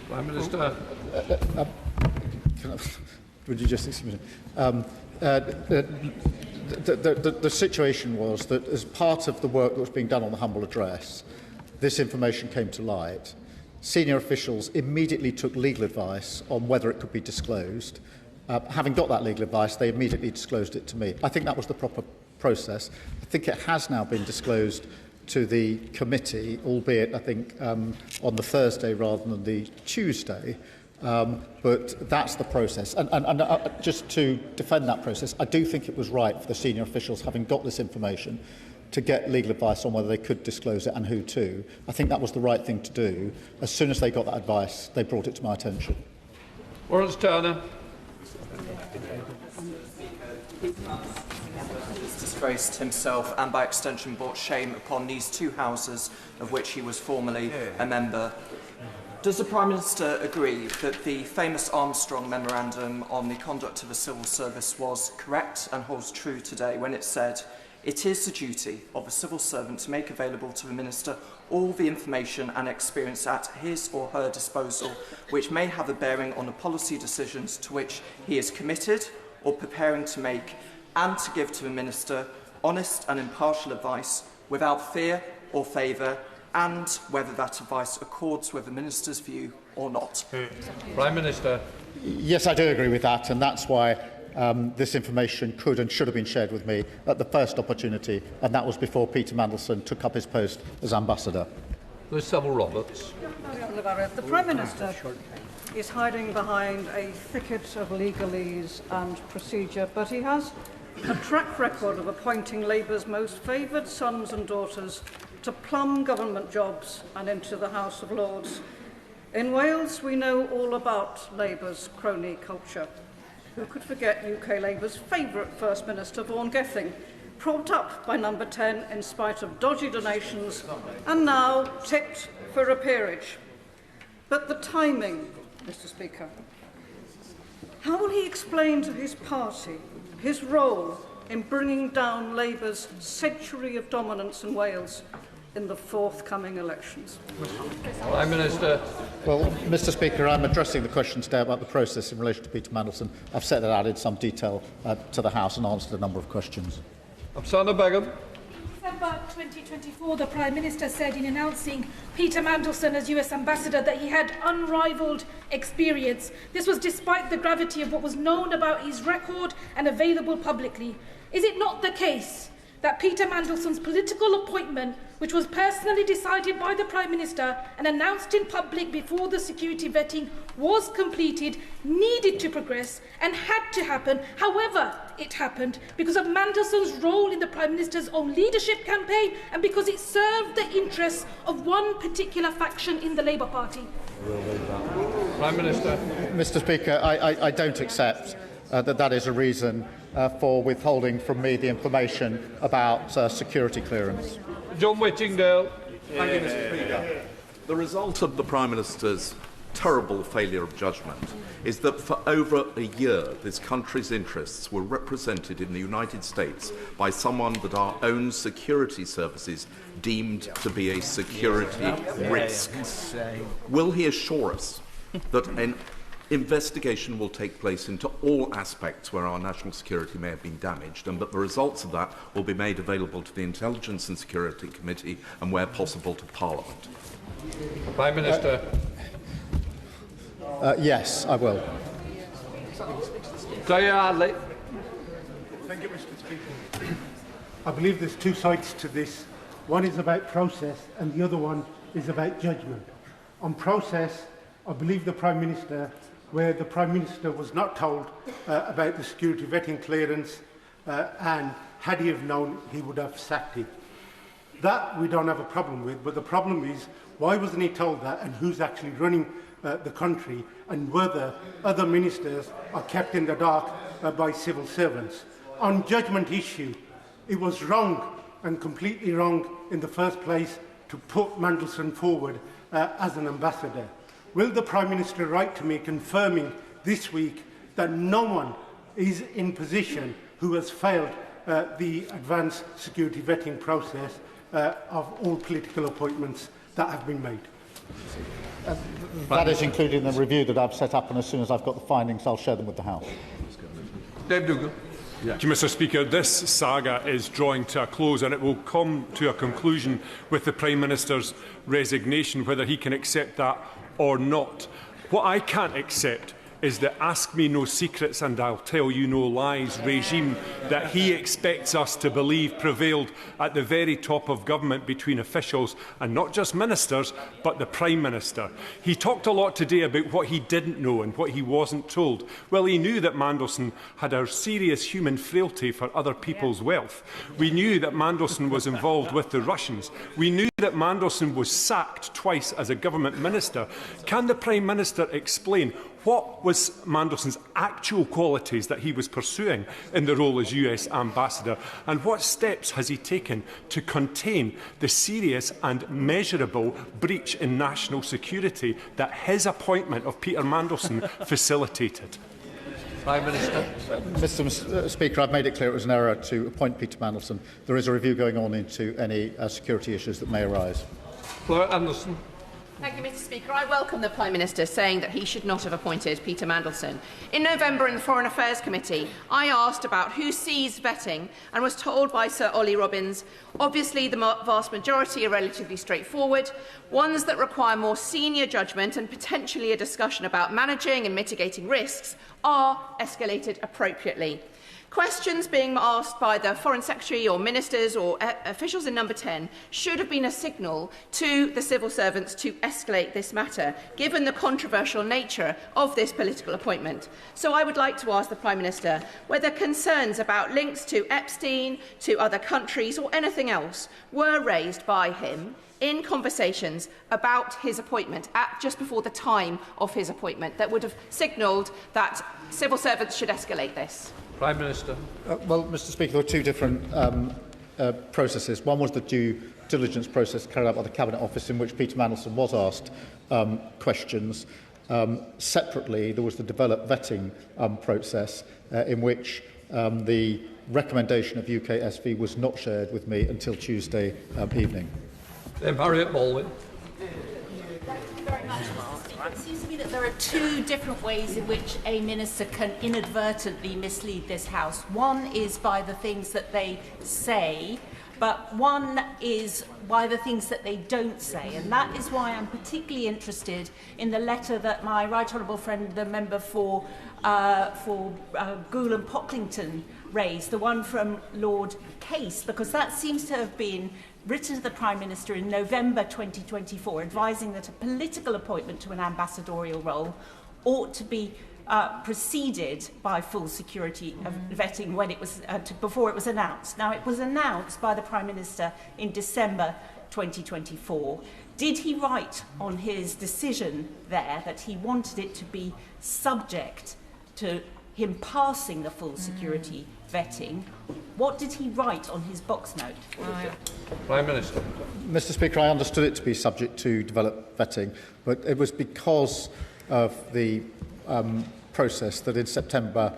Prime Minister. Would you just excuse me? The situation was that as part of the work that was being done on the humble address, this information came to light. Senior officials immediately took legal advice on whether it could be disclosed. Having got that legal advice, they immediately disclosed it to me. I think that was the proper process. I think it has now been disclosed to the committee, albeit, I think, on the Thursday rather than the Tuesday. But that's the process. And just to defend that process, I do think it was right for the senior officials, having got this information, to get legal advice on whether they could disclose it and who to. I think that was the right thing to do. As soon as they got that advice, they brought it to my attention. Lawrence Turner. He's disgraced himself and by extension brought shame upon these two houses of which he was formerly a member. Does the Prime Minister agree that the famous Armstrong Memorandum on the conduct of the civil service was correct and holds true today when it said, "It is the duty of a civil servant to make available to the Minister all the information and experience at his or her disposal which may have a bearing on the policy decisions to which he is committed or preparing to make, and to give to the Minister honest and impartial advice without fear or favour, and whether that advice accords with the Minister's view or not." Prime Minister. Yes, I do agree with that, and that's why this information could and should have been shared with me at the first opportunity, and that was before Peter Mandelson took up his post as ambassador. There's Sybil Roberts. The Prime Minister is hiding behind a thicket of legalese and procedure, but he has a track record of appointing Labour's most favoured sons and daughters to plum government jobs and into the House of Lords. In Wales, we know all about Labour's crony culture. Who could forget UK Labour's favourite First Minister, Vaughan Gething, propped up by number 10 in spite of dodgy donations and now tipped for a peerage. But the timing, Mr. Speaker. How will he explain to his party his role in bringing down Labour's century of dominance in Wales in the forthcoming elections? Prime Minister. Well, Mr. Speaker, I'm addressing the question today about the process in relation to Peter Mandelson. I've set that out in some detail to the House and answered a number of questions. Afsana Begum. In December 2024, the Prime Minister said in announcing Peter Mandelson as US Ambassador that he had unrivalled experience. This was despite the gravity of what was known about his record and available publicly. Is it not the case that Peter Mandelson's political appointment, which was personally decided by the Prime Minister and announced in public before the security vetting was completed, needed to progress and had to happen? However, it happened because of Mandelson's role in the Prime Minister's own leadership campaign and because it served the interests of one particular faction in the Labour Party. Prime Minister. Mr. Speaker, I don't accept that is a reason for withholding from me the information about security clearance. John Whittingdale. Thank you, Mr. Speaker. The result of the Prime Minister's terrible failure of judgment is that for over a year this country's interests were represented in the United States by someone that our own security services deemed to be a security risk. Will he assure us that an investigation will take place into all aspects where our national security may have been damaged, and that the results of that will be made available to the Intelligence and Security Committee and, where possible, to Parliament? Prime Minister. Yes, I will. Thank you, Mr. Speaker. I believe there's two sides to this. One is about process and the other one is about judgment. On process, I believe the Prime Minister, where the Prime Minister was not told about the security vetting clearance, and had he have known, he would have sacked him. That we don't have a problem with, but the problem is, why wasn't he told that, and who's actually running the country, and whether other ministers are kept in the dark by civil servants. On judgment issue, it was wrong and completely wrong in the first place to put Mandelson forward as an ambassador. Will the Prime Minister write to me confirming this week that no one is in position who has failed the advanced security vetting process of all political appointments that have been made? That is included in the review that I've set up, and as soon as I've got the findings, I'll share them with the House. Dave Dougal. Thank you, Mr. Speaker. This saga is drawing to a close, and it will come to a conclusion with the Prime Minister's resignation, whether he can accept that or not. What I can't accept is the ask me no secrets and I'll tell you no lies regime that he expects us to believe prevailed at the very top of government between officials, and not just ministers, but the Prime Minister. He talked a lot today about what he didn't know and what he wasn't told. Well, he knew that Mandelson had a serious human frailty for other people's wealth. We knew that Mandelson was involved with the Russians. We knew that Mandelson was sacked twice as a government minister. Can the Prime Minister explain what was Mandelson's actual qualities that he was pursuing in the role as US Ambassador, and what steps has he taken to contain the serious and measurable breach in national security that his appointment of Peter Mandelson facilitated? Prime Minister. Mr. Speaker, I've made it clear it was an error to appoint Peter Mandelson. There is a review going on into any security issues that may arise. Fleur Anderson. Thank you, Mr. Speaker. I welcome the Prime Minister saying that he should not have appointed Peter Mandelson. In November in the Foreign Affairs Committee, I asked about who sees vetting and was told by Sir Ollie Robbins, obviously the vast majority are relatively straightforward, ones that require more senior judgment and potentially a discussion about managing and mitigating risks are escalated appropriately. Questions being asked by the Foreign Secretary or ministers or officials in number 10 should have been a signal to the civil servants to escalate this matter, given the controversial nature of this political appointment. So I would like to ask the Prime Minister whether concerns about links to Epstein, to other countries or anything else were raised by him in conversations about his appointment just before the time of his appointment that would have signalled that civil servants should escalate this? Prime Minister. Well, Mr Speaker, there were two different processes. One was the due diligence process carried out by the Cabinet Office, in which Peter Mandelson was asked questions. Separately, there was the developed vetting process in which the recommendation of UKSV was not shared with me until Tuesday evening. Harriet Baldwin. It seems to me that there are two different ways in which a minister can inadvertently mislead this House. One is by the things that they say, but one is by the things that they don't say. And that is why I'm particularly interested in the letter that my right honourable friend, the member for Goole and Pocklington, raised, the one from Lord Case, because that seems to have been written to the Prime Minister in November 2024, advising that a political appointment to an ambassadorial role ought to be preceded by full security vetting when it was before it was announced. Now, it was announced by the Prime Minister in December 2024. Did he write on his decision there that he wanted it to be subject to him passing the full security vetting? What did he write on his box note? Prime Minister. Mr Speaker, I understood it to be subject to developed vetting, but it was because of the process that in September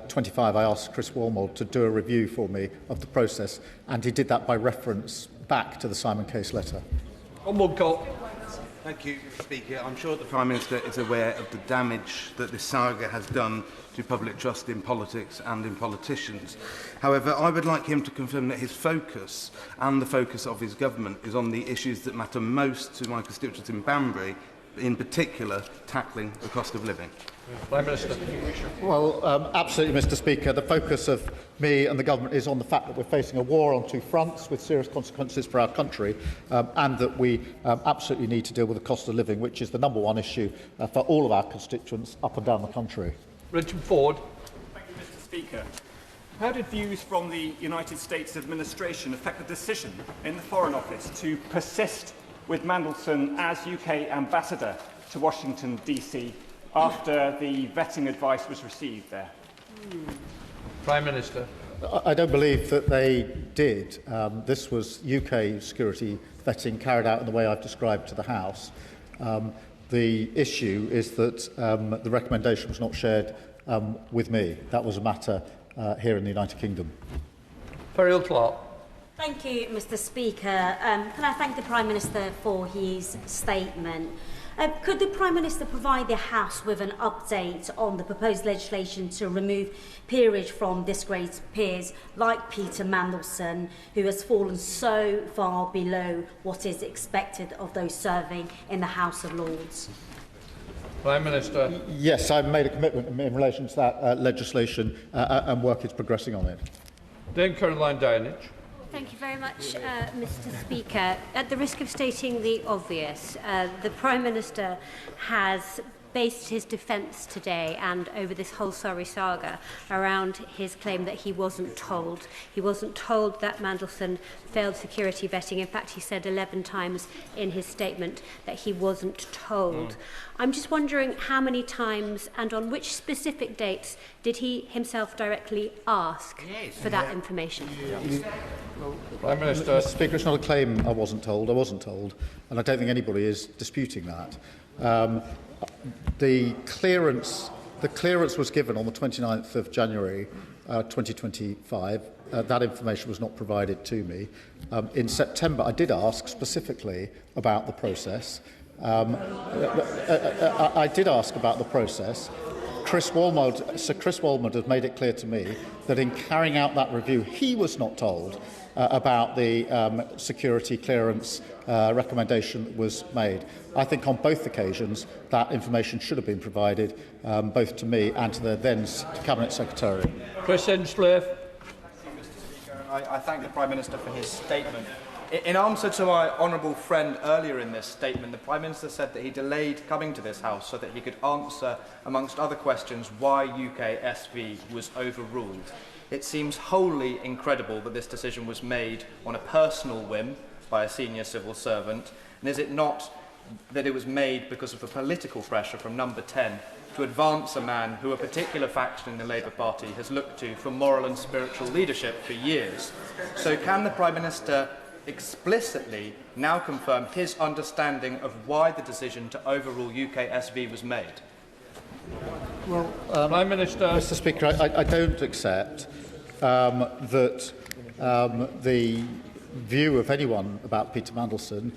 25 I asked Chris Wormold to do a review for me of the process, and he did that by reference back to the Simon Case letter. Thank you, Mr Speaker. I'm sure the Prime Minister is aware of the damage that this saga has done to public trust in politics and in politicians. However, I would like him to confirm that his focus and the focus of his government is on the issues that matter most to my constituents in Banbury, in particular tackling the cost of living. Prime Minister. Well, absolutely, Mr Speaker. The focus of me and the government is on the fact that we're facing a war on two fronts with serious consequences for our country, and that we absolutely need to deal with the cost of living, which is the number one issue for all of our constituents up and down the country. Richard Ford. Thank you, Mr Speaker. How did views from the United States administration affect the decision in the Foreign Office to persist with Mandelson as UK ambassador to Washington, DC, after the vetting advice was received there? Prime Minister. I don't believe that they did. This was UK security vetting carried out in the way I've described to the House. The issue is that the recommendation was not shared with me. That was a matter here in the United Kingdom. Periel Clark. Thank you, Mr Speaker. Can I thank the Prime Minister for his statement? Could the Prime Minister provide the House with an update on the proposed legislation to remove peerage from disgraced peers like Peter Mandelson, who has fallen so far below what is expected of those serving in the House of Lords? Prime Minister. Yes, I've made a commitment in relation to that legislation and work is progressing on it. Then Caroline Downage. Thank you very much, Mr Speaker. At the risk of stating the obvious, the Prime Minister has based his defence today and over this whole sorry saga around his claim that he wasn't told. He wasn't told that Mandelson failed security vetting. In fact, he said 11 times in his statement that he wasn't told. I'm just wondering how many times and on which specific dates did he himself directly ask for that information? Prime Minister. Mr Speaker, it's not a claim I wasn't told. I wasn't told, and I don't think anybody is disputing that. The clearance was given on the 29th of January 2025. That information was not provided to me. In September, I did ask specifically about the process. I did ask about the process. Sir Chris Wormold has made it clear to me that in carrying out that review, he was not told about the security clearance recommendation that was made. I think on both occasions that information should have been provided both to me and to the then Cabinet Secretary. Chris Hinchcliffe. Thank you, Mr Speaker. I thank the Prime Minister for his statement. In answer to my honourable friend earlier in this statement, the Prime Minister said that he delayed coming to this House so that he could answer, amongst other questions, why UK SV was overruled. It seems wholly incredible that this decision was made on a personal whim by a senior civil servant? And is it not that it was made because of the political pressure from number 10 to advance a man who a particular faction in the Labour Party has looked to for moral and spiritual leadership for years? So can the Prime Minister explicitly now confirm his understanding of why the decision to overrule UKSV was made? Well, Prime Minister. Mr. Speaker, I don't accept that the view of anyone about Peter Mandelson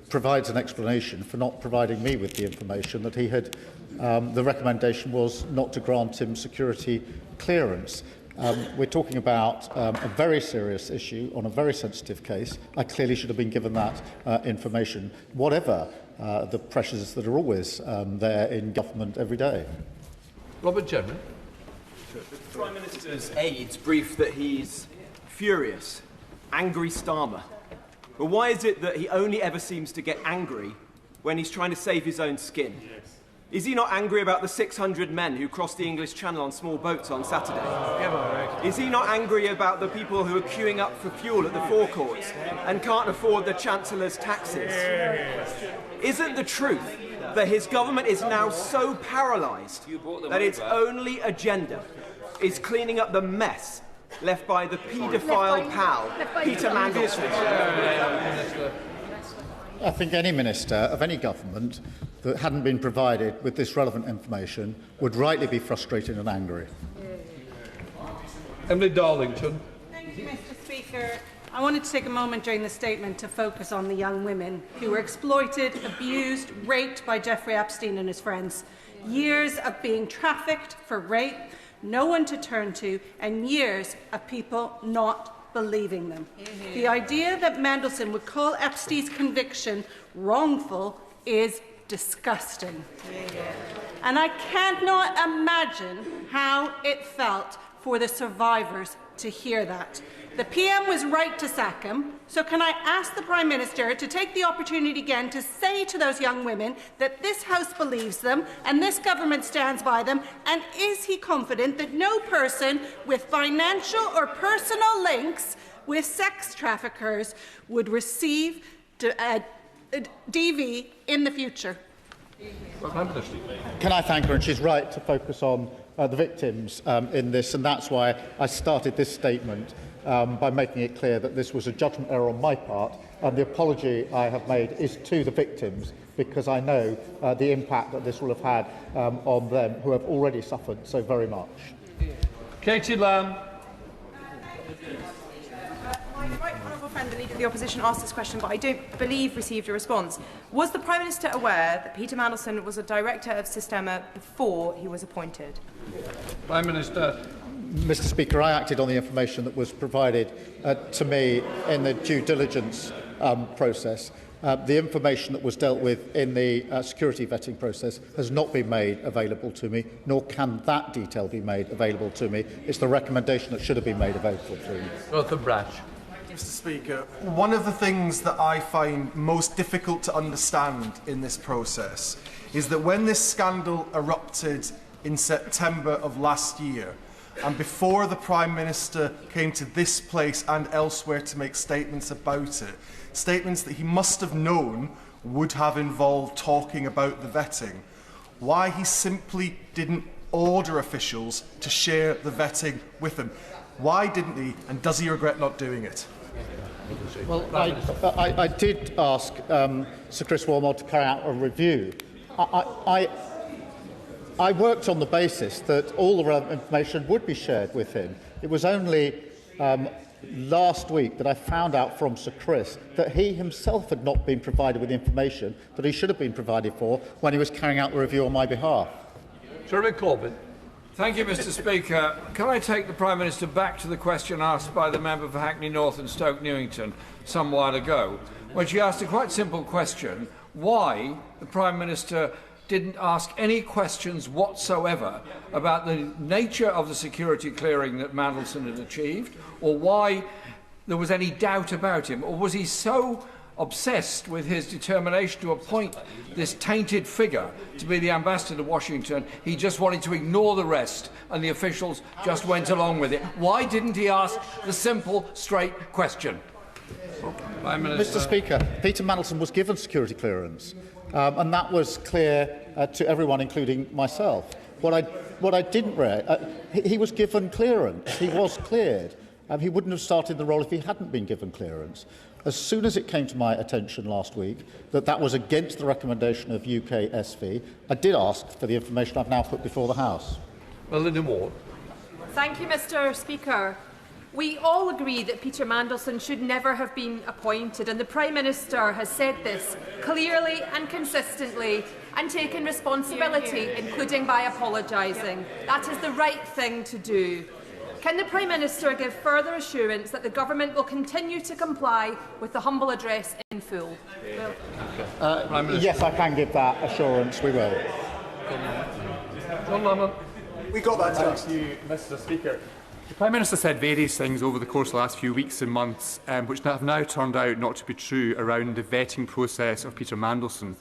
provides an explanation for not providing me with the information that he had. The recommendation was not to grant him security clearance. We're talking about a very serious issue on a very sensitive case. I clearly should have been given that information, whatever the pressures that are always there in government every day. Robert General. The Prime Minister's aides briefed that he's furious, angry Starmer. But why is it that he only ever seems to get angry when he's trying to save his own skin? Is he not angry about the 600 men who crossed the English Channel on small boats on Saturday? Is he not angry about the people who are queuing up for fuel at the forecourts and can't afford the Chancellor's taxes? Isn't the truth that his government is now so paralysed that its only agenda is cleaning up the mess left by the paedophile pal, Peter Mandelson? I think any minister of any government that hadn't been provided with this relevant information would rightly be frustrated and angry. Emily Darlington. Thank you, Mr. Speaker. I wanted to take a moment during the statement to focus on the young women who were exploited, abused, raped by Jeffrey Epstein and his friends. Years of being trafficked for rape, no one to turn to, and years of people not believing them. The idea that Mandelson would call Epstein's conviction wrongful is disgusting. And I cannot imagine how it felt for the survivors to hear that. The PM was right to sack him, so can I ask the Prime Minister to take the opportunity again to say to those young women that this House believes them and this government stands by them, and is he confident that no person with financial or personal links with sex traffickers would receive DV in the future? Can I thank her? And she's right to focus on the victims in this, and that's why I started this statement by making it clear that this was a judgment error on my part, and the apology I have made is to the victims, because I know the impact that this will have had on them, who have already suffered so very much. Katie Lamb. My right honourable friend, the Leader of the Opposition, asked this question, but I don't believe received a response. Was the Prime Minister aware that Peter Mandelson was a director of Starmer before he was appointed? Prime Minister. Mr. Speaker, I acted on the information that was provided to me in the due diligence process. The information that was dealt with in the security vetting process has not been made available to me, nor can that detail be made available to me. It's the recommendation that should have been made available to me. Arthur Brash. Mr. Speaker, one of the things that I find most difficult to understand in this process is that when this scandal erupted in September of last year, and before the Prime Minister came to this place and elsewhere to make statements about it, statements that he must have known would have involved talking about the vetting, why he simply didn't order officials to share the vetting with him. Why didn't he, and does he regret not doing it? Well, I did ask Sir Chris Wormald to carry out a review. I worked on the basis that all the relevant information would be shared with him. It was only last week that I found out from Sir Chris that he himself had not been provided with information that he should have been provided for when he was carrying out the review on my behalf. Sir Corbyn. Thank you, Mr. Speaker. Can I take the Prime Minister back to the question asked by the member for Hackney North and Stoke Newington some while ago, when she asked a quite simple question: why the Prime Minister didn't ask any questions whatsoever about the nature of the security clearing that Mandelson had achieved, or why there was any doubt about him, or was he so obsessed with his determination to appoint this tainted figure to be the ambassador to Washington, he just wanted to ignore the rest and the officials just went along with it? Why didn't he ask the simple, straight question? Mr. Speaker, Peter Mandelson was given security clearance, and that was clear to everyone, including myself. What I didn't he was given clearance. He was cleared. He wouldn't have started the role if he hadn't been given clearance. As soon as it came to my attention last week that was against the recommendation of UK SV, I did ask for the information I've now put before the House. Lyndon Ward. Thank you, Mr. Speaker. We all agree that Peter Mandelson should never have been appointed, and the Prime Minister has said this clearly and consistently and taken responsibility, including by apologising. That is the right thing to do. Can the Prime Minister give further assurance that the Government will continue to comply with the humble address in full? Yes, I can give that assurance. We will. John Lamont. We got that. Thank you, Mr. Speaker. The Prime Minister said various things over the course of the last few weeks and months, which have now turned out not to be true around the vetting process of Peter Mandelson.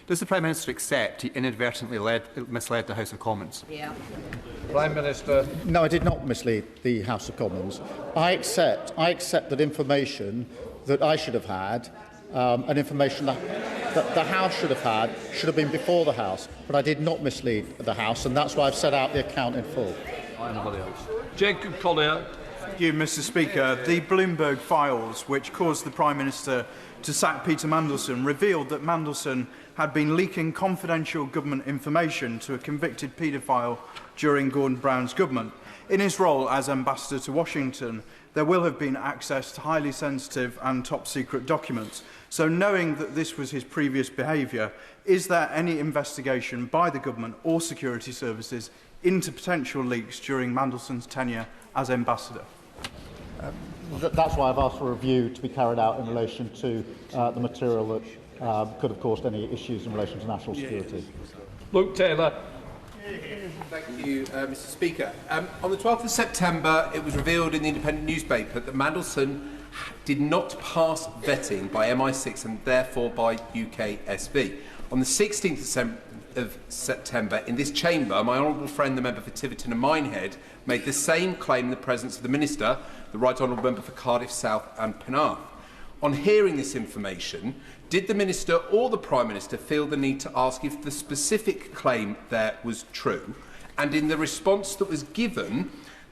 Does the Prime Minister accept he inadvertently misled the House of Commons? Yeah. Prime Minister. No, I did not mislead the House of Commons. I accept that information that I should have had, and information that the House should have had, should have been before the House. But I did not mislead the House, and that's why I've set out the account in full. Anybody else? Jacob Collier. Thank you, Mr. Speaker. The Bloomberg files, which caused the Prime Minister to sack Peter Mandelson, revealed that Mandelson had been leaking confidential government information to a convicted paedophile during Gordon Brown's government. In his role as ambassador to Washington, there will have been access to highly sensitive and top-secret documents. So knowing that this was his previous behaviour, is there any investigation by the government or security services into potential leaks during Mandelson's tenure as ambassador? That's why I've asked for a review to be carried out in relation to the material that could have caused any issues in relation to national security. Luke Taylor. Thank you, Mr. Speaker. On the 12th of September, it was revealed in the Independent newspaper that Mandelson did not pass vetting by MI6 and therefore by UKSV. On the 16th of September, in this chamber, my honourable friend, the member for Tiverton and Minehead, made the same claim in the presence of the Minister, the Right Honourable Member for Cardiff South and Penarth. On hearing this information, did the Minister or the Prime Minister feel the need to ask if the specific claim there was true? And in the response that was given,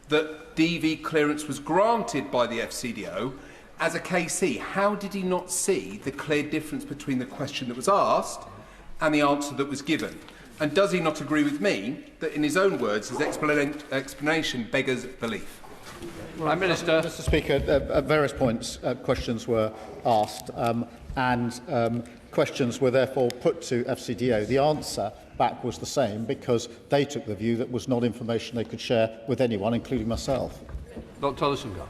that DV clearance was granted by the FCDO, as a KC, how did he not see the clear difference between the question that was asked and the answer that was given? And does he not agree with me that, in his own words, his explanation beggars belief? Prime Minister. Mr. Speaker, at various points, questions were asked, and questions were therefore put to FCDO. The answer back was the same because they took the view that was not information they could share with anyone, including myself. Dr. Lissengar.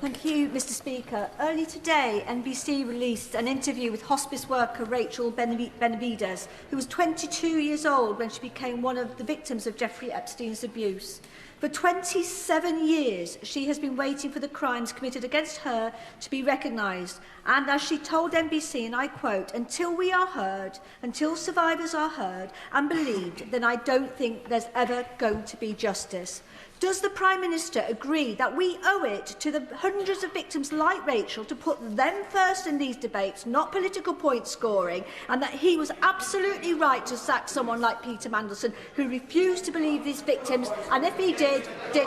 Thank you, Mr. Speaker. Early today, NBC released an interview with hospice worker Rachel Benavides, who was 22 years old when she became one of the victims of Jeffrey Epstein's abuse. For 27 years, she has been waiting for the crimes committed against her to be recognised. And as she told NBC, and I quote, "Until we are heard, until survivors are heard and believed, then I don't think there's ever going to be justice." Does the Prime Minister agree that we owe it to the hundreds of victims like Rachel to put them first in these debates, not political point scoring, and that he was absolutely right to sack someone like Peter Mandelson, who refused to believe these victims, and if he did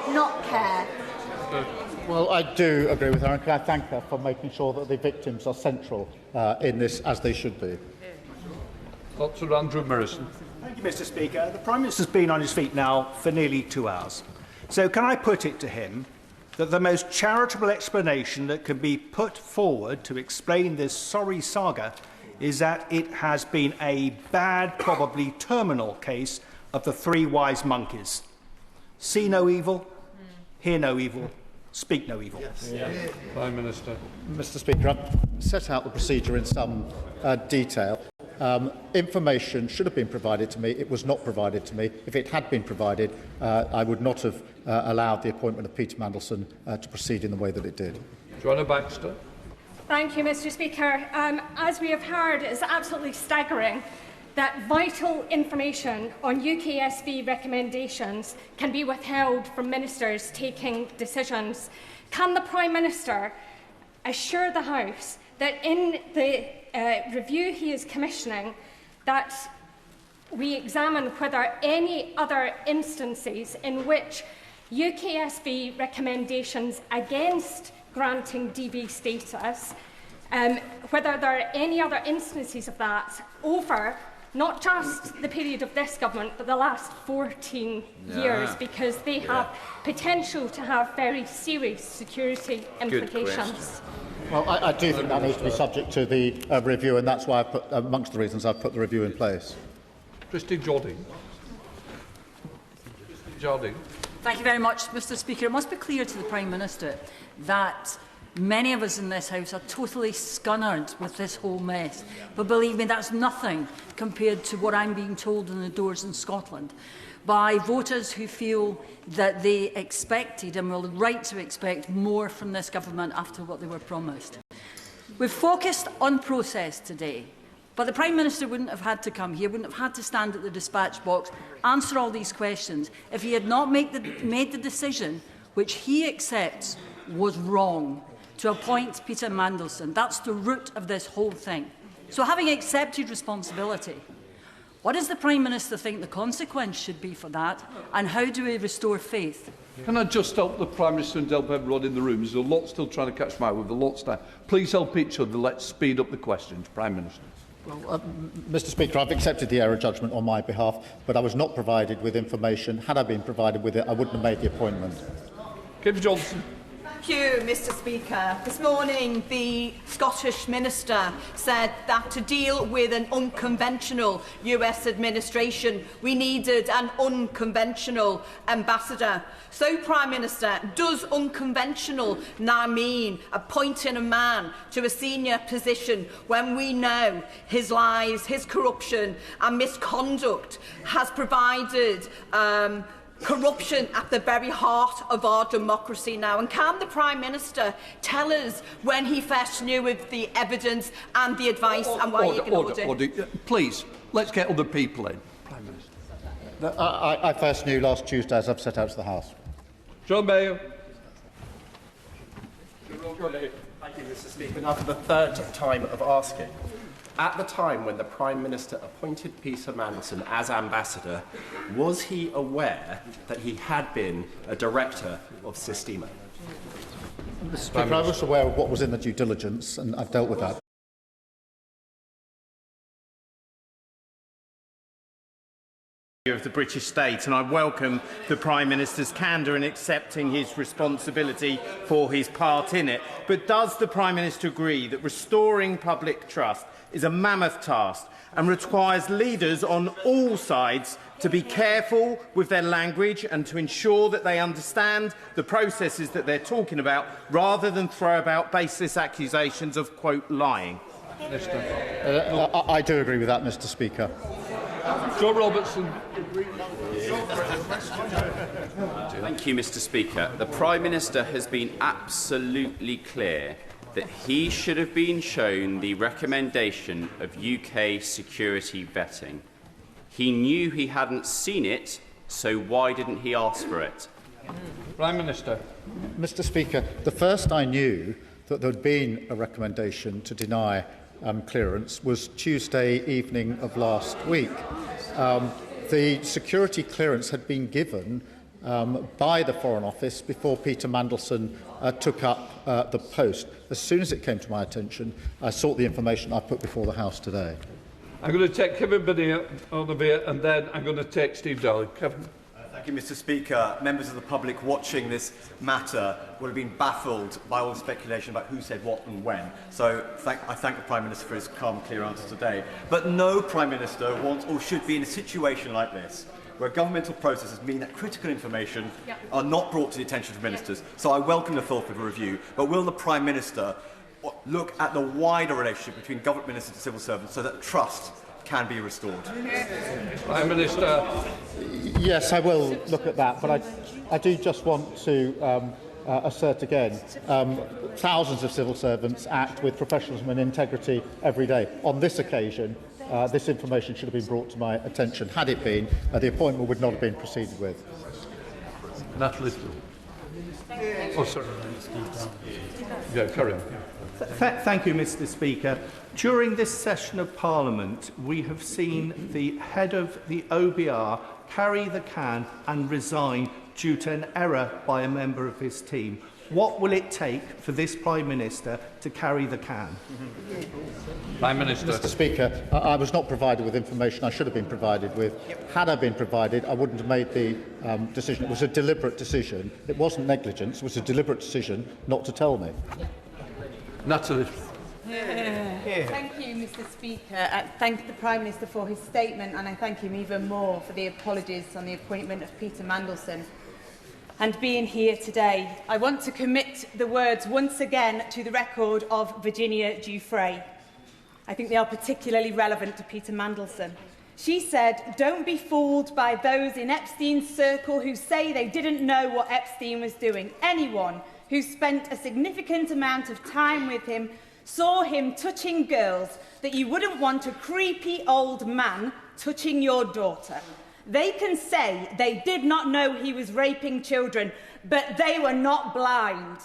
not care? Well, I do agree with her, and can I thank her for making sure that the victims are central in this, as they should be. Dr. Andrew Morrison. Thank you, Mr. Speaker. The Prime Minister's been on his feet now for nearly 2 hours. So can I put it to him that the most charitable explanation that can be put forward to explain this sorry saga is that it has been a bad, probably terminal case of the three wise monkeys. See no evil, hear no evil, speak no evil. Yes. Yeah. Prime Minister. Mr. Speaker, I've set out the procedure in some detail. Information should have been provided to me. It was not provided to me. If it had been provided, I would not have allowed the appointment of Peter Mandelson to proceed in the way that it did. Joanna Baxter. Thank you, Mr. Speaker. As we have heard, it's absolutely staggering that vital information on UKSV recommendations can be withheld from ministers taking decisions. Can the Prime Minister assure the House that in the review he is commissioning, that we examine whether any other instances in which UKSB recommendations against granting DV status, whether there are any other instances of that over not just the period of this government, but the last 14 years, because they have potential to have very serious security implications. Well, I do think that needs to be subject to the review, and that's why I've put, amongst the reasons I've put the review in place. Christine Jardine. Thank you very much, Mr. Speaker. It must be clear to the Prime Minister that many of us in this House are totally scunnered with this whole mess. But believe me, that's nothing compared to what I'm being told in the doors in Scotland by voters who feel that they expected and were right to expect more from this government after what they were promised. We've focused on process today, but the Prime Minister wouldn't have had to come here, wouldn't have had to stand at the dispatch box, answer all these questions if he had not made the decision, which he accepts was wrong, to appoint Peter Mandelson. That's the root of this whole thing. So having accepted responsibility, what does the Prime Minister think the consequence should be for that, and how do we restore faith? Can I just help the Prime Minister and help everyone in the room? There's a lot still trying to catch my eye with a lot time. Please help each other. Let's speed up the questions. Prime Minister. Well, Mr. Speaker, I've accepted the error judgment on my behalf, but I was not provided with information. Had I been provided with it, I wouldn't have made the appointment. Kevin Johnson. Thank you, Mr. Speaker. This morning, the Scottish Minister said that to deal with an unconventional US administration, we needed an unconventional ambassador. So, Prime Minister, does unconventional now mean appointing a man to a senior position when we know his lies, his corruption and misconduct has provided corruption at the very heart of our democracy now? And can the Prime Minister tell us when he first knew of the evidence and the advice and why he ignored it? Please, let's get other people in. Prime Minister. I first knew last Tuesday, as I've set out to the House. John Mayo. Thank you, Mr. Speaker. Now for the third time of asking. At the time when the Prime Minister appointed Peter Mandelson as ambassador, was he aware that he had been a director of Sistema? Mr. Speaker, I was aware of what was in the due diligence, and I've dealt with that. Of the British state, and I welcome the Prime Minister's candour in accepting his responsibility for his part in it. But does the Prime Minister agree that restoring public trust is a mammoth task and requires leaders on all sides to be careful with their language and to ensure that they understand the processes that they're talking about, rather than throw about baseless accusations of, quote, lying? I do agree with that, Mr. Speaker. John Robertson. Thank you, Mr. Speaker. The Prime Minister has been absolutely clear that he should have been shown the recommendation of UK security vetting. He knew he hadn't seen it, so why didn't he ask for it? Prime Minister. Mr. Speaker, the first I knew that there had been a recommendation to deny clearance was Tuesday evening of last week. The security clearance had been given by the Foreign Office before Peter Mandelson took up the post. As soon as it came to my attention, I sought the information I put before the House today. I'm going to take Kevin Bernea, and then I'm going to take Steve Darling. Kevin. Thank you, Mr. Speaker. Members of the public watching this matter will have been baffled by all the speculation about who said what and when. So I thank the Prime Minister for his calm, clear answer today. But no Prime Minister wants or should be in a situation like this, where governmental processes mean that critical information are not brought to the attention of ministers. So I welcome the full review. But will the Prime Minister look at the wider relationship between government ministers and civil servants so that trust can be restored? Prime Minister. Yes, I will look at that, but I do just want to assert again, thousands of civil servants act with professionalism and integrity every day. On this occasion, this information should have been brought to my attention. Had it been, the appointment would not have been proceeded with. Natalie. Oh, sorry. Yeah, carry on. Thank you, Mr. Speaker. During this session of Parliament, we have seen the head of the OBR carry the can and resign due to an error by a member of his team. What will it take for this Prime Minister to carry the can? Prime Minister. Mr. Speaker, I was not provided with information I should have been provided with. Had I been provided, I wouldn't have made the decision. It was a deliberate decision. It wasn't negligence. It was a deliberate decision not to tell me. Natalie. Thank you, Mr. Speaker. I thank the Prime Minister for his statement, and I thank him even more for the apologies on the appointment of Peter Mandelson and being here today. I want to commit the words once again to the record of Virginia Giuffre. I think they are particularly relevant to Peter Mandelson. She said, "Don't be fooled by those in Epstein's circle who say they didn't know what Epstein was doing. Anyone who spent a significant amount of time with him saw him touching girls that you wouldn't want a creepy old man touching your daughter. They can say they did not know he was raping children, but they were not blind."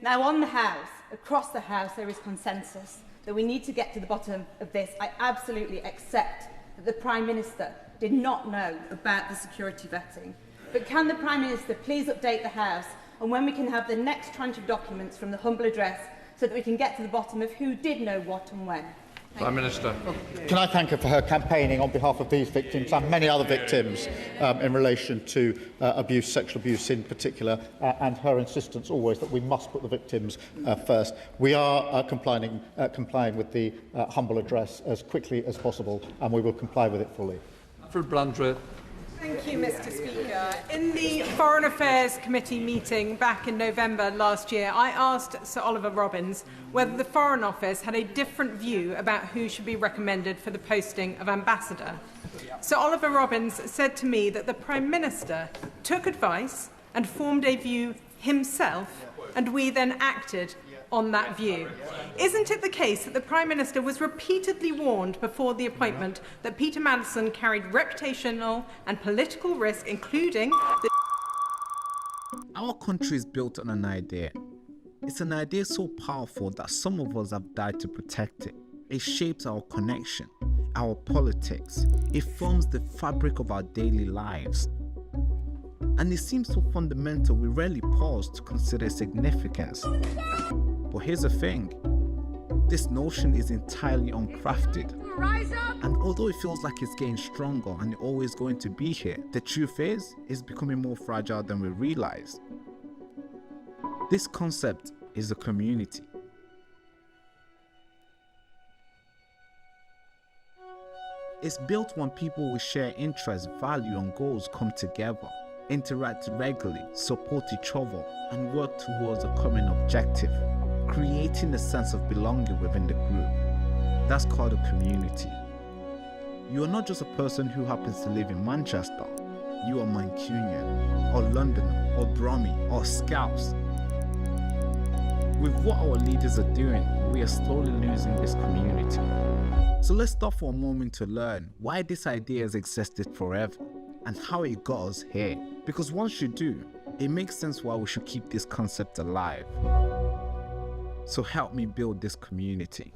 Now, on the House, across the House, there is consensus that we need to get to the bottom of this. I absolutely accept that the Prime Minister did not know about the security vetting. But can the Prime Minister please update the House on when we can have the next tranche of documents from the humble address so that we can get to the bottom of who did know what and when? Prime Minister. Can I thank her for her campaigning on behalf of these victims and many other victims in relation to abuse, sexual abuse in particular, and her insistence always that we must put the victims first. We are complying with the humble address as quickly as possible, and we will comply with it fully. Alfred Blandry. Thank you, Mr. Speaker. In the Foreign Affairs Committee meeting back in November last year, I asked Sir Oliver Robbins whether the Foreign Office had a different view about who should be recommended for the posting of ambassador. Sir Oliver Robbins said to me that the Prime Minister took advice and formed a view himself, and we then acted on that view. Isn't it the case that the Prime Minister was repeatedly warned before the appointment that Peter Mandelson carried reputational and political risk, including the... Our country is built on an idea. It's an idea so powerful that some of us have died to protect it. It shapes our connection, our politics. It forms the fabric of our daily lives. And it seems so fundamental we rarely pause to consider its significance. But here's the thing, this notion is entirely uncrafted. And although it feels like it's getting stronger and it's always going to be here, the truth is, it's becoming more fragile than we realize. This concept is a community. It's built when people with shared interests, value and goals come together, interact regularly, support each other, and work towards a common objective, creating a sense of belonging within the group. That's called a community. You are not just a person who happens to live in Manchester. You are Mancunian, or Londoner, or Brummy, or Scouse. With what our leaders are doing, we are slowly losing this community. So let's stop for a moment to learn why this idea has existed forever and how it got us here. Because once you do, it makes sense why we should keep this concept alive. So help me build this community.